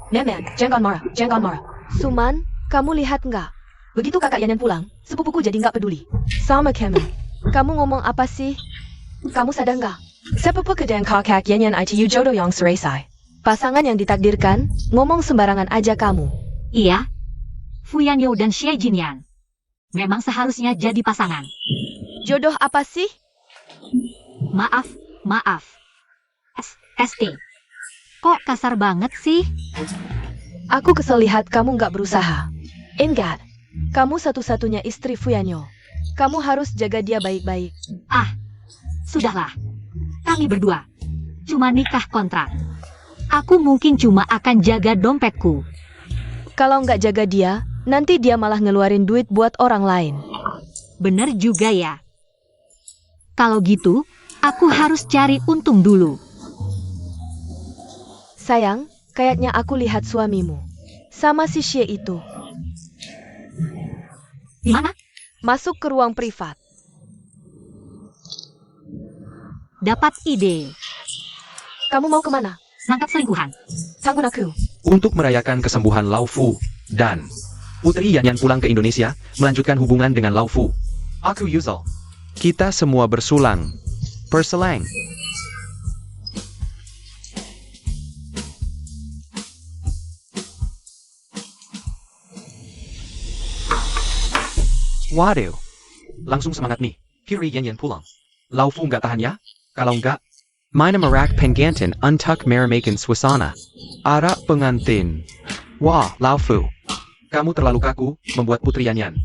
Nenek, jangan marah. Suman, kamu lihat nggak? Begitu kakak Yanyan pulang, sepupuku jadi nggak peduli. Sama Kemen, kamu ngomong apa sih? Kamu sadar nggak? Sepupu kedang kakak Yanyan itu jodoh yang seresai. Pasangan yang ditakdirkan, ngomong sembarangan aja kamu. Iya. Fu Yanyo dan Xie Jinyan. Memang seharusnya jadi pasangan. Jodoh apa sih? Maaf. ST. Kok kasar banget sih? Aku kesel lihat kamu nggak berusaha. Ingat, kamu satu-satunya istri Fuyanyo. Kamu harus jaga dia baik-baik. Ah, sudahlah. Kami berdua cuma nikah kontrak. Aku mungkin cuma akan jaga dompetku. Kalau nggak jaga dia, nanti dia malah ngeluarin duit buat orang lain. Bener juga ya. Kalau gitu, aku harus cari untung dulu. Sayang, kayaknya aku lihat suamimu. Sama si Xie itu. Di mana? Masuk ke ruang privat. Dapat ide. Kamu mau kemana? Nangkap selingkuhan. Tanggung aku. Untuk merayakan kesembuhan Lao Fu dan Putri Yanyan pulang ke Indonesia, melanjutkan hubungan dengan Lao Fu. Aku Yuzal. Kita semua bersulang. Perselang. Waduh. Langsung semangat nih. Putri Yanyan pulang. Lao Fu nggak tahan ya? Kalau nggak, Mina Merak Penggantin Untuk Meramakan Swasana. Ara pengantin. Wah, Lao Fu. Kamu terlalu kaku, membuat Putri Yanyan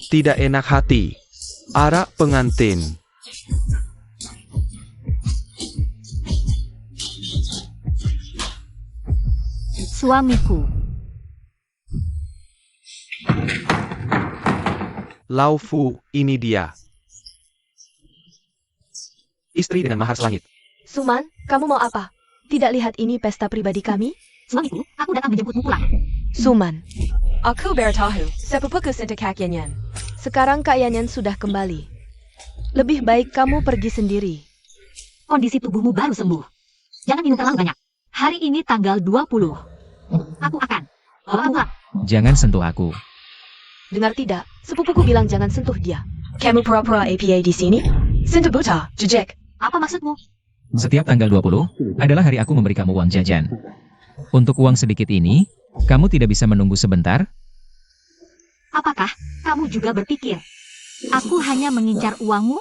tidak enak hati. Ara pengantin. Suamiku. Lao Fu, ini dia. Istri dengan mahar selangit. Suman, kamu mau apa? Tidak lihat ini pesta pribadi kami? Suamiku, aku datang menjemputmu pulang. Suman. Aku bertahu, sepupuku Sinta Kak Yanyan. Sekarang Kak Yanyan sudah kembali. Lebih baik kamu pergi sendiri. Kondisi tubuhmu baru sembuh. Jangan minum terlalu banyak. Hari ini tanggal 20. Aku akan bawa pulang. Jangan sentuh aku. Dengar tidak? Sepupuku bilang jangan sentuh dia. Kamu pura-pura APA di sini? Sinta buta, jejek. Apa maksudmu? Setiap tanggal 20 adalah hari aku memberi kamu uang jajan. Untuk uang sedikit ini, kamu tidak bisa menunggu sebentar? Apakah kamu juga berpikir aku hanya mengincar uangmu?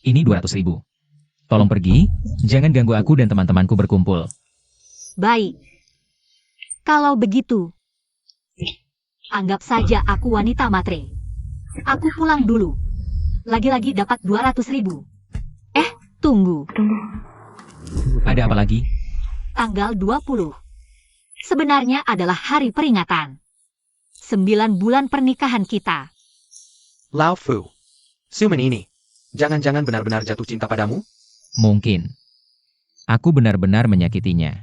Ini 200.000. Tolong pergi, jangan ganggu aku dan teman-temanku berkumpul. Baik. Kalau begitu, anggap saja aku wanita matre. Aku pulang dulu. Lagi-lagi dapat 200.000. Tunggu. Ada apa lagi? Tanggal 20. Sebenarnya adalah hari peringatan 9 bulan pernikahan kita. Lao Fu. Suman ini. Jangan-jangan benar-benar jatuh cinta padamu? Mungkin. Aku benar-benar menyakitinya.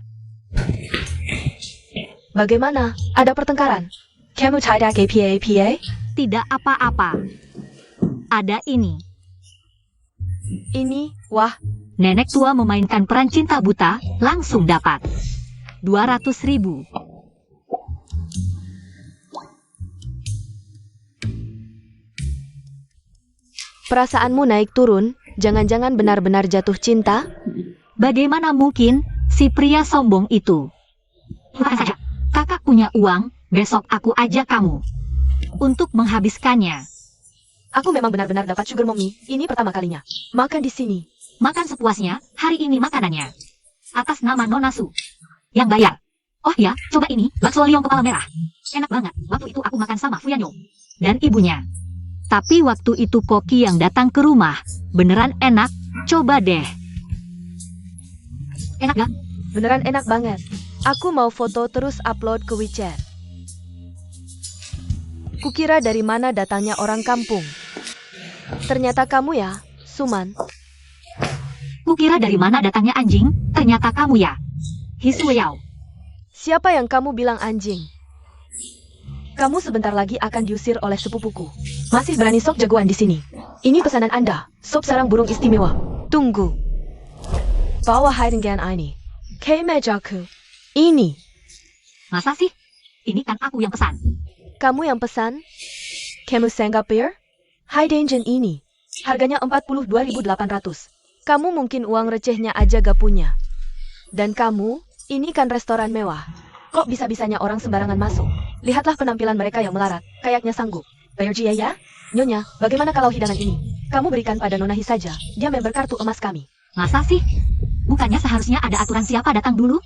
Bagaimana? Ada pertengkaran? Kamu tidak APA? Tidak apa-apa. Ada ini. Ini, wah, Nenek tua memainkan peran cinta buta, langsung dapat 200.000. perasaanmu naik turun, Jangan-jangan benar-benar jatuh cinta? Bagaimana mungkin si pria sombong itu? Lupakan saja. Kakak punya uang, besok aku ajak kamu untuk menghabiskannya. Aku memang benar-benar dapat sugar mommy. Ini pertama kalinya. Makan di sini. Makan sepuasnya, hari ini makanannya. Atas nama Nona Su. Yang bayar. Oh ya, coba ini, bakso liong kepala merah. Enak banget, waktu itu aku makan sama Fuyanyo dan ibunya. Tapi waktu itu Koki yang datang ke rumah. Beneran enak, coba deh. Enak gak? Beneran enak banget. Aku mau foto terus upload ke WeChat. Kukira dari mana datangnya orang kampung. Ternyata kamu ya, Suman. Kukira dari mana datangnya anjing, ternyata kamu ya. Hisuyao. Siapa yang kamu bilang anjing? Kamu sebentar lagi akan diusir oleh sepupuku. Masih berani sok jagoan di sini. Ini pesanan Anda, sop sarang burung istimewa. Tunggu. Bawa hidangan ini. Ke mejaku. Ini. Masa sih? Ini kan aku yang pesan. Kamu yang pesan? Kamu Singapura? Hidangan ini. Harganya 42.800. Kamu mungkin uang recehnya aja gak punya. Dan kamu, ini kan restoran mewah. Kok bisa-bisanya orang sembarangan masuk? Lihatlah penampilan mereka yang melarat, kayaknya sanggup. Bayar Jia ya? Nyonya, bagaimana kalau hidangan ini? Kamu berikan pada Nonahi saja, dia member kartu emas kami. Masa sih? Bukannya seharusnya ada aturan siapa datang dulu?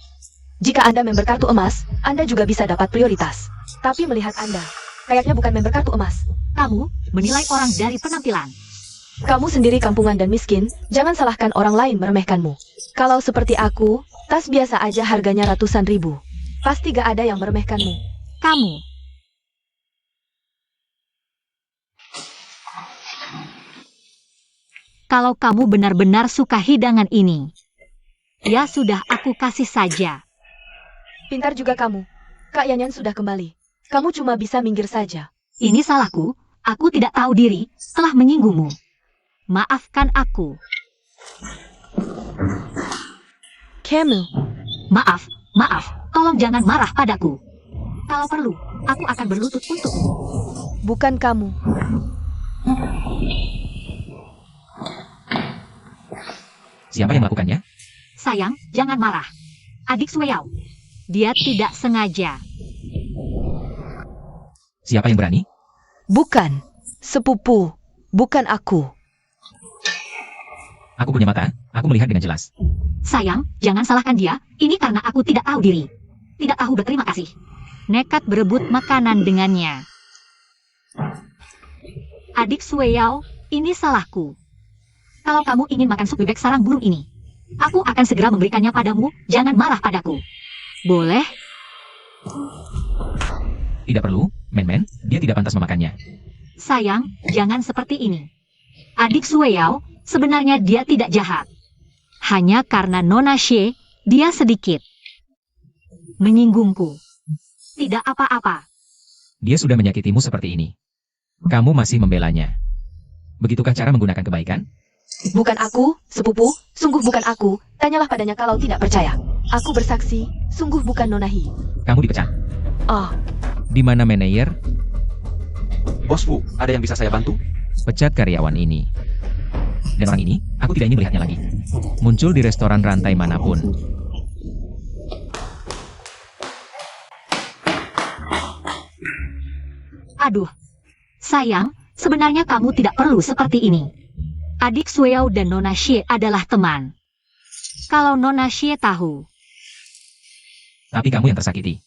Jika Anda member kartu emas, Anda juga bisa dapat prioritas. Tapi melihat Anda, kayaknya bukan member kartu emas. Kamu menilai orang dari penampilan. Kamu sendiri kampungan dan miskin, jangan salahkan orang lain meremehkanmu. Kalau seperti aku, tas biasa aja harganya ratusan ribu. Pasti gak ada yang meremehkanmu. Kamu. Kalau kamu benar-benar suka hidangan ini, ya sudah aku kasih saja. Pintar juga kamu. Kak Yanyan sudah kembali. Kamu cuma bisa minggir saja. Ini salahku, aku tidak tahu diri, telah menyinggungmu. Maafkan aku. Kamu. Maaf, tolong jangan marah padaku. Kalau perlu, aku akan berlutut untukmu. Bukan kamu. Siapa yang melakukannya? Sayang, jangan marah. Adik Suyao. Dia tidak sengaja. Siapa yang berani? Bukan. Sepupu. Bukan aku. Aku punya mata, aku melihat dengan jelas. Sayang, jangan salahkan dia. Ini karena aku tidak tahu diri. Tidak tahu berterima kasih. Nekat berebut makanan dengannya. Adik Suyao, ini salahku. Kalau kamu ingin makan sup bebek sarang burung ini, aku akan segera memberikannya padamu. Jangan marah padaku. Boleh? Tidak perlu, Men, dia tidak pantas memakannya. Sayang, jangan seperti ini. Adik Suyao, sebenarnya dia tidak jahat. Hanya karena Nona Xie, dia sedikit menyinggungku. Tidak apa-apa. Dia sudah menyakitimu seperti ini. Kamu masih membelanya. Begitukah cara menggunakan kebaikan? Bukan aku, sepupu. Sungguh bukan aku. Tanyalah padanya kalau tidak percaya. Aku bersaksi, sungguh bukan Nonahi. Kamu dipecat. Oh, Di mana manajer? Bos Fu, ada yang bisa saya bantu? Pecat karyawan ini. Dan orang ini, aku tidak ingin melihatnya lagi. Muncul di restoran rantai manapun. Aduh. Sayang, sebenarnya kamu tidak perlu seperti ini. Adik Suyao dan Nona Xie adalah teman. Kalau Nona Xie tahu, Tapi kamu yang tersakiti.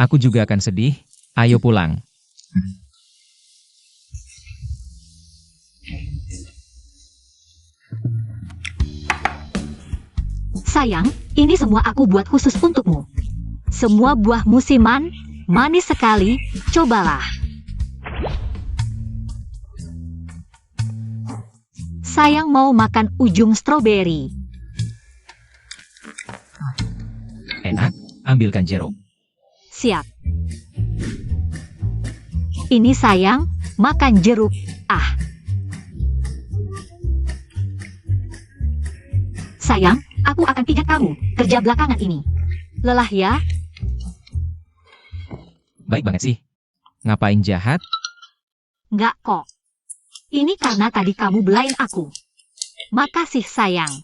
Aku juga akan sedih. Ayo pulang. sayang, ini semua aku buat khusus untukmu. Semua buah musiman, manis sekali, cobalah. Sayang mau makan ujung stroberi. Enak, ambilkan jeruk. Siap. Ini sayang, makan jeruk. Ah. Sayang, aku akan pijat kamu kerja belakangan ini. Lelah ya? Baik banget sih. Ngapain jahat? Nggak kok. Ini karena tadi kamu belain aku. Makasih sayang.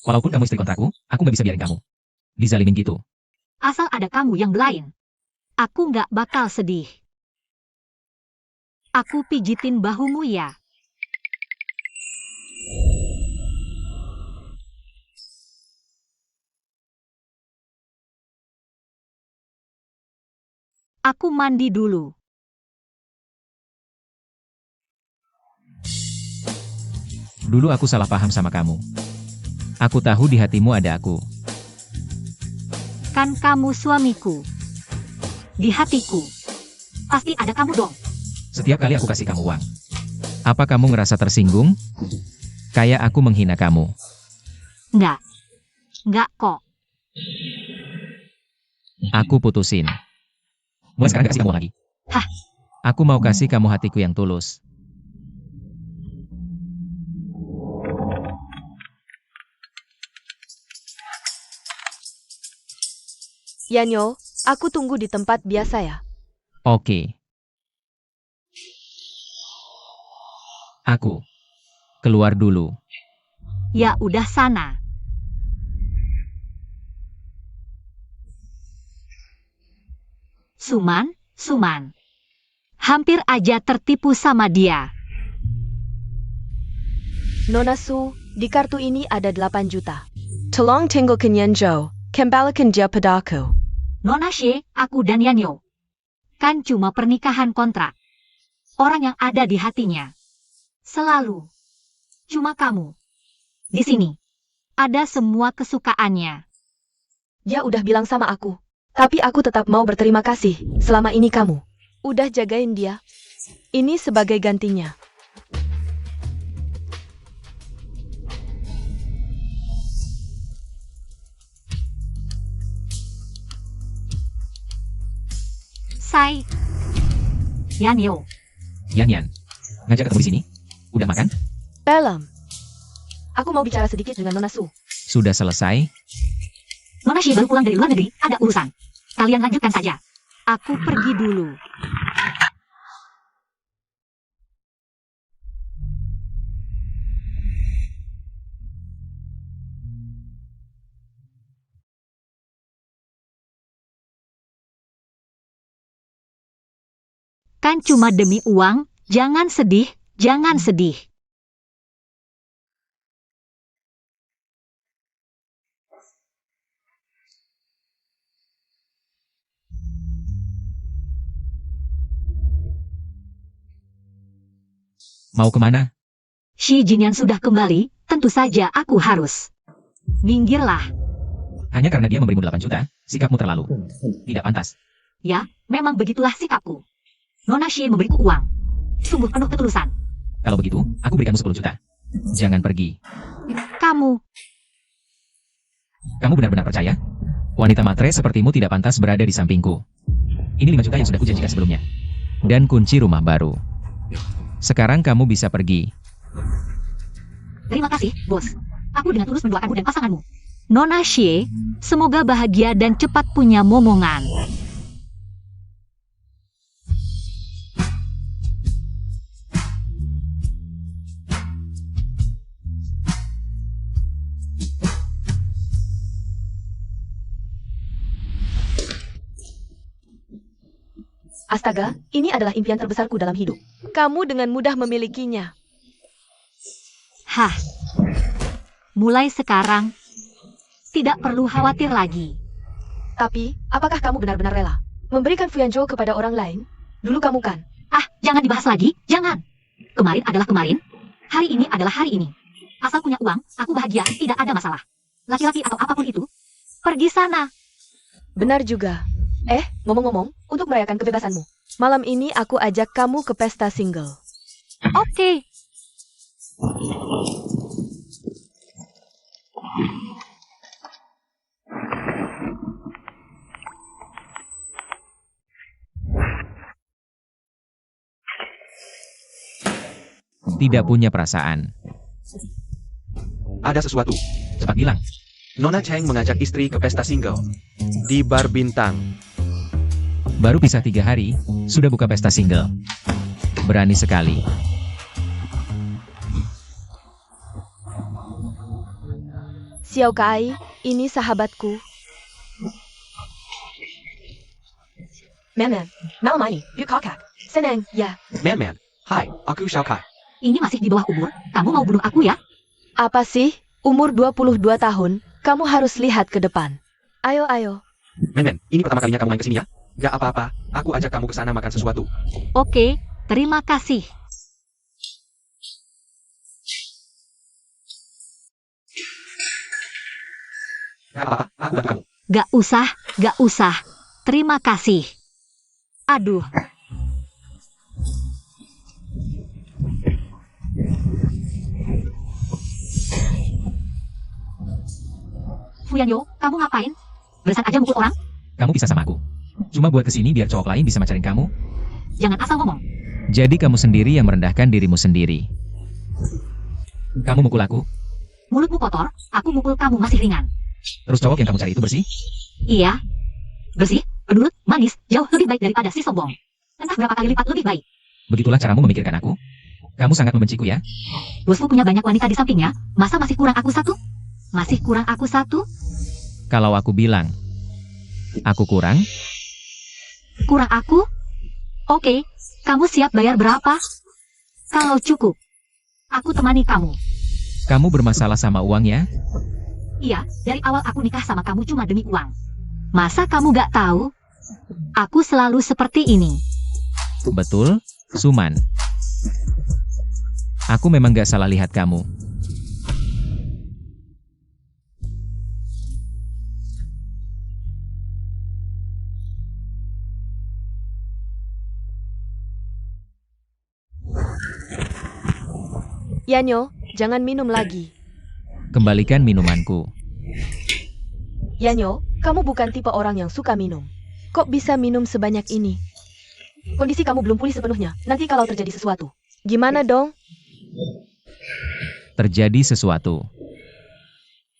Walaupun kamu istri kontrakku, aku nggak bisa biarin kamu dizalimin gitu. Asal ada kamu yang belain. Aku nggak bakal sedih. Aku pijitin bahumu ya. Aku mandi dulu. Dulu aku salah paham sama kamu. Aku tahu di hatimu ada aku. Kan kamu suamiku. Di hatiku. Pasti ada kamu dong. Setiap kali aku kasih kamu uang. Apa kamu ngerasa tersinggung? Kayak aku menghina kamu. Nggak. Nggak kok. Aku putusin. Mulai sekarang gak kasih kamu uang lagi. Hah? Aku mau kasih kamu hatiku yang tulus. Yanyo, aku tunggu di tempat biasa ya. Oke. Aku keluar dulu. Ya udah sana. Suman. Hampir aja tertipu sama dia. Nona Su, di kartu ini ada 8 juta. Tolong tinggalkan Yanjo, kembalikan dia padaku. Nona She, aku dan Yanyo. Kan cuma pernikahan kontrak. Orang yang ada di hatinya. Selalu. Cuma kamu. Di sini. Ada semua kesukaannya. Dia udah bilang sama aku. Tapi aku tetap mau berterima kasih, selama ini kamu udah jagain dia. Ini sebagai gantinya. Sai. Yanyo. Yan. Ngajak ketemu di sini? Udah makan? Belum. Aku mau bicara sedikit dengan Nona Su. Sudah selesai? Nona Shi baru pulang dari luar negeri, ada urusan. Kalian lanjutkan saja. Aku pergi dulu. Kan cuma demi uang, jangan sedih, jangan sedih. Mau kemana? Shi Jinyan sudah kembali, tentu saja aku harus. Minggirlah. Hanya karena dia memberimu 8 juta, sikapmu terlalu tidak pantas. Ya, memang begitulah sikapku. Nona Shi memberiku uang. Sungguh penuh ketulusan. Kalau begitu, aku berikanmu 10 juta. Jangan pergi. Kamu, Kamu benar-benar percaya? Wanita matre sepertimu tidak pantas berada di sampingku. Ini 5 juta yang sudah kujanjikan sebelumnya. Dan kunci rumah baru. Sekarang kamu bisa pergi. terima kasih, bos. Aku dengan tulus mendoakanmu dan pasanganmu. Nona Shi, semoga bahagia dan cepat punya momongan. Astaga, ini adalah impian terbesarku dalam hidup. Kamu dengan mudah memilikinya. Hah. Mulai sekarang, tidak perlu khawatir lagi. Tapi, apakah kamu benar-benar rela memberikan Fuyanzhou kepada orang lain? Dulu kamu kan. Ah, jangan dibahas lagi, jangan. Kemarin adalah kemarin, hari ini adalah hari ini. Asal punya uang, aku bahagia, tidak ada masalah. Laki-laki atau apapun itu, pergi sana. Benar juga. Ngomong-ngomong, untuk merayakan kebebasanmu, malam ini aku ajak kamu ke pesta single. Oke. Tidak punya perasaan. Ada sesuatu. Cepat bilang. Nona Cheng mengajak istri ke pesta single di bar bintang. Baru pisah 3 hari, sudah buka pesta single. Berani sekali. Xiao Kai, ini sahabatku. Man, mau main, yuk kakak. Senang, ya. Man, hai, aku Xiao Kai. Ini masih di bawah umur. Kamu mau bunuh aku ya? Apa sih? Umur 22 tahun, kamu harus lihat ke depan. Ayo. Man, ini pertama kalinya kamu main kesini ya? Gak apa-apa, aku ajak kamu ke sana makan sesuatu. Oke, terima kasih. Gak apa-apa, aku bantu kamu. Gak usah. Terima kasih. Aduh. Fuyanyo, kamu ngapain? Bersan aja mukul orang? Kamu bisa sama aku. Cuma buat kesini biar cowok lain bisa macarin kamu. Jangan asal ngomong. Jadi kamu sendiri yang merendahkan dirimu sendiri. Kamu mukul aku, Mulutmu kotor, aku mukul kamu masih ringan. terus cowok yang kamu cari itu bersih? Iya. Bersih, pedulur, manis, jauh lebih baik daripada si sombong. Entah berapa kali lipat lebih baik. Begitulah caramu memikirkan aku? Kamu sangat membenciku ya? Bosku punya banyak wanita di sampingnya, masa masih kurang aku satu? Masih kurang aku satu? Kalau aku bilang, aku kurang, Kurang aku? Oke, kamu siap bayar berapa? Kalau cukup, aku temani kamu. kamu bermasalah sama uang ya? Iya, dari awal aku nikah sama kamu cuma demi uang. Masa kamu gak tahu? Aku selalu seperti ini. Betul, Suman. Aku memang gak salah lihat kamu. Yanyo, jangan minum lagi. Kembalikan minumanku. Yanyo, kamu bukan tipe orang yang suka minum. Kok bisa minum sebanyak ini? Kondisi kamu belum pulih sepenuhnya, nanti kalau terjadi sesuatu. Gimana dong? Terjadi sesuatu.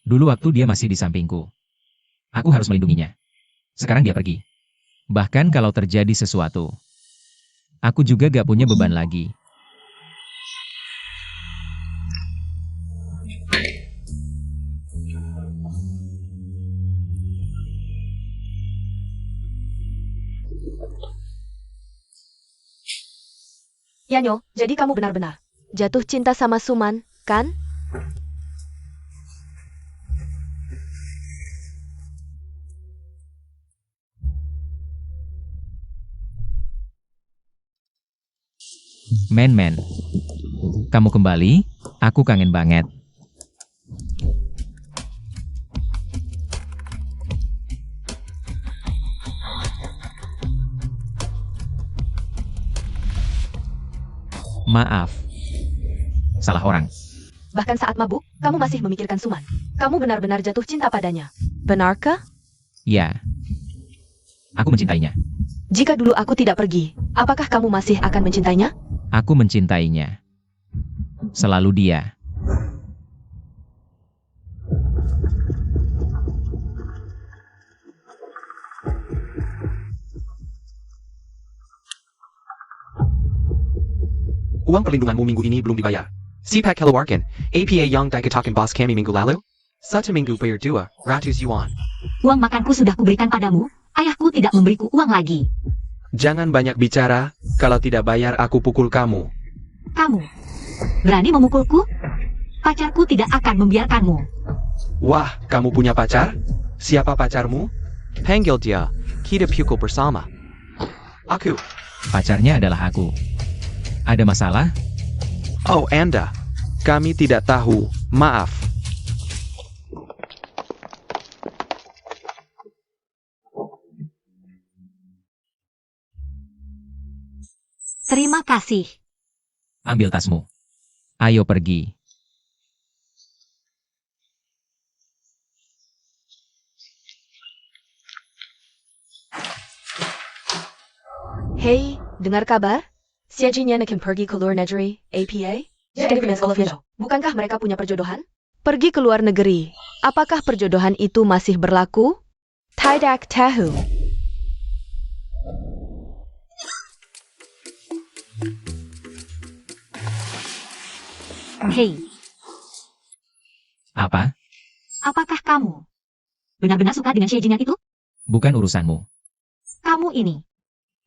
Dulu waktu dia masih di sampingku, aku harus melindunginya. Sekarang dia pergi. Bahkan kalau terjadi sesuatu, aku juga gak punya beban lagi. Yanyo, jadi kamu benar-benar jatuh cinta sama Suman, kan? Men, kamu kembali? Aku kangen banget. Maaf. Salah orang. Bahkan saat mabuk, kamu masih memikirkan Suman. Kamu benar-benar jatuh cinta padanya. Benarkah? Ya. Aku mencintainya. Jika dulu aku tidak pergi, apakah kamu masih akan mencintainya? Aku mencintainya. Selalu dia. Uang perlindunganmu minggu ini belum dibayar. Sipak keluarkan, APA yang dikatakan bos kami minggu lalu? 1 minggu bayar 200 yuan. Uang makanku sudah kuberikan padamu, ayahku tidak memberiku uang lagi. Jangan banyak bicara, kalau tidak bayar aku pukul kamu. Kamu berani memukulku? Pacarku tidak akan membiarkanmu. Wah, kamu punya pacar? Siapa pacarmu? Panggil dia, kita pukul bersama. Aku. Pacarnya adalah aku. Ada masalah? Oh, Anda. Kami tidak tahu, maaf. Terima kasih. Ambil tasmu. Ayo pergi. Hei, dengar kabar? Siajinya akan pergi ke luar negeri, APA? Bukankah mereka punya perjodohan? Pergi ke luar negeri. Apakah perjodohan itu masih berlaku? Tidak tahu. Hei, Apa? Apakah kamu benar-benar suka dengan Xie Jinyan itu? Bukan urusanmu. Kamu ini.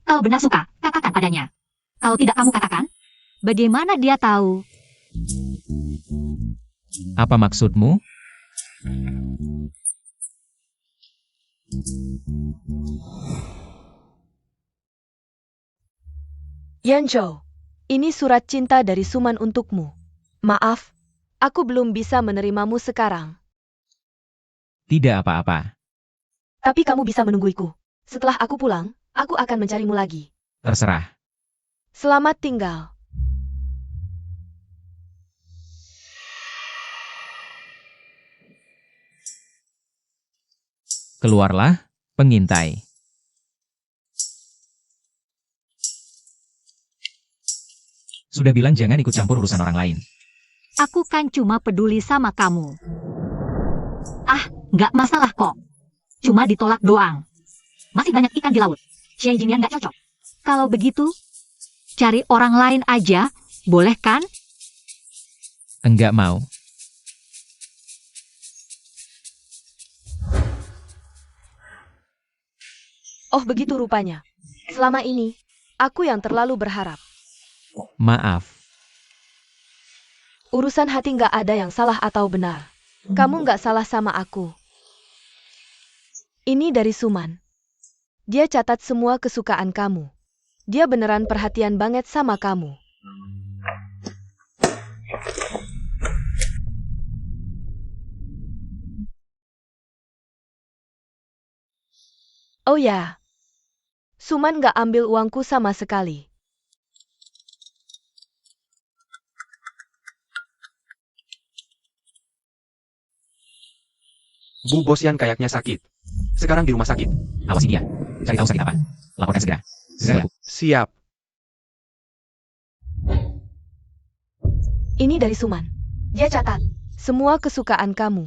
Kalau benar suka, katakan padanya. Kalau tidak kamu katakan, bagaimana dia tahu? Apa maksudmu? Yanzhou, ini surat cinta dari Suman untukmu. Maaf, aku belum bisa menerimamu sekarang. Tidak apa-apa. Tapi kamu bisa menungguiku. Setelah aku pulang, aku akan mencarimu lagi. Terserah. Selamat tinggal. Keluarlah, pengintai. Sudah bilang jangan ikut campur urusan orang lain. Aku kan cuma peduli sama kamu. Ah, nggak masalah kok. Cuma ditolak doang. Masih banyak ikan di laut. Xie Jinyan nggak cocok. Kalau begitu, cari orang lain aja, boleh kan? Enggak mau. Oh begitu rupanya. Selama ini, aku yang terlalu berharap. Maaf. Urusan hati nggak ada yang salah atau benar. Kamu nggak salah sama aku. Ini dari Suman. Dia catat semua kesukaan kamu. Dia beneran perhatian banget sama kamu. Oh ya, Suman nggak ambil uangku sama sekali. Bu Bosyan kayaknya sakit. Sekarang di rumah sakit. Awasi dia. Cari tahu sakit apa. Laporkan segera. Segera. Siap. Ini dari Suman. Dia catat semua kesukaan kamu.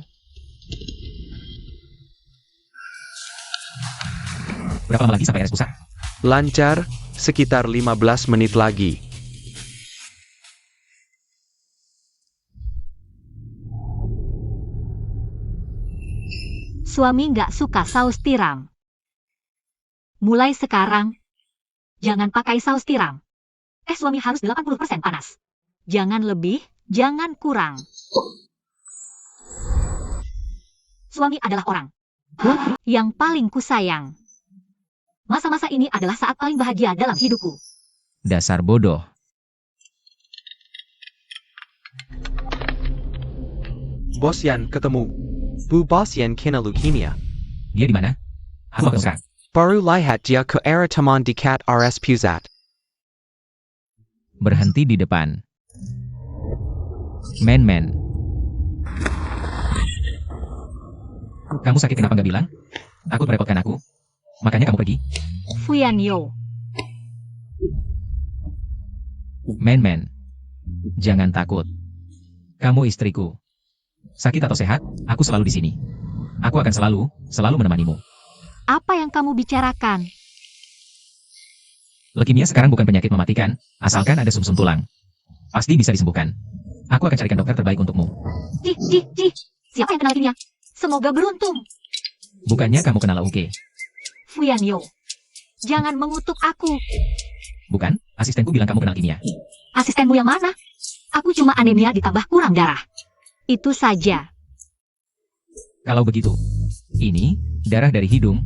Berapa lama lagi sampai RS pusat? Lancar, sekitar 15 menit lagi. Suami nggak suka saus tiram. Mulai sekarang, jangan pakai saus tiram. Suami harus 80% panas. Jangan lebih, jangan kurang. Suami adalah orang yang paling kusayang. Masa-masa ini adalah saat paling bahagia dalam hidupku. Dasar bodoh. Bosyan ketemu. Bu Bosyan kena leukemia. Dia di mana? Aku akan sekarang. Baru lihat dia ke arah taman dekat RS Pusat. Berhenti di depan. Men. Kamu sakit kenapa nggak bilang? Takut merepotkan aku. Makanya kamu pergi. Fuyanyo. Men. Jangan takut. Kamu istriku. Sakit atau sehat, aku selalu di sini. Aku akan selalu menemanimu. Apa yang kamu bicarakan? Leukemia sekarang bukan penyakit mematikan, asalkan ada sumsum tulang. Pasti bisa disembuhkan. Aku akan carikan dokter terbaik untukmu. Cih. Siapa yang kenal leukemia? Semoga beruntung. Bukannya kamu kenal Uke? Fuyanyo. Jangan mengutuk aku. Bukan, asistenku bilang kamu kenal kimia. Asistenmu yang mana? Aku cuma anemia ditambah kurang darah. Itu saja. Kalau begitu, ini darah dari hidung.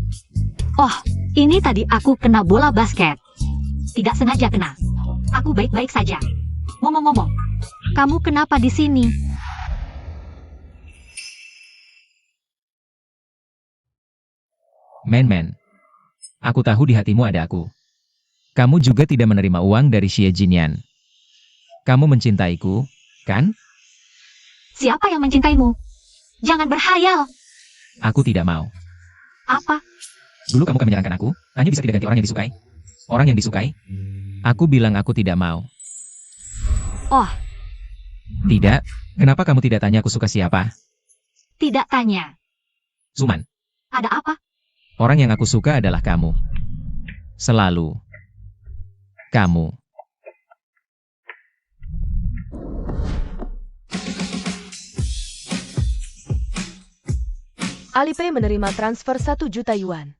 Oh, ini tadi aku kena bola basket. Tidak sengaja kena. Aku baik-baik saja. Ngomong-ngomong, kamu kenapa di sini? Men. Aku tahu di hatimu ada aku. Kamu juga tidak menerima uang dari Xie Jinyan. Kamu mencintaiku, kan? Siapa yang mencintaimu? Jangan berhayal. Aku tidak mau. Apa? Dulu kamu kan menyarankan aku, hanya bisa tidak ganti orang yang disukai. Orang yang disukai? Aku bilang aku tidak mau. Oh, Tidak, kenapa kamu tidak tanya aku suka siapa? tidak tanya. Suman, Ada apa? orang yang aku suka adalah kamu. Selalu. Kamu. Alipay menerima transfer 1 juta yuan.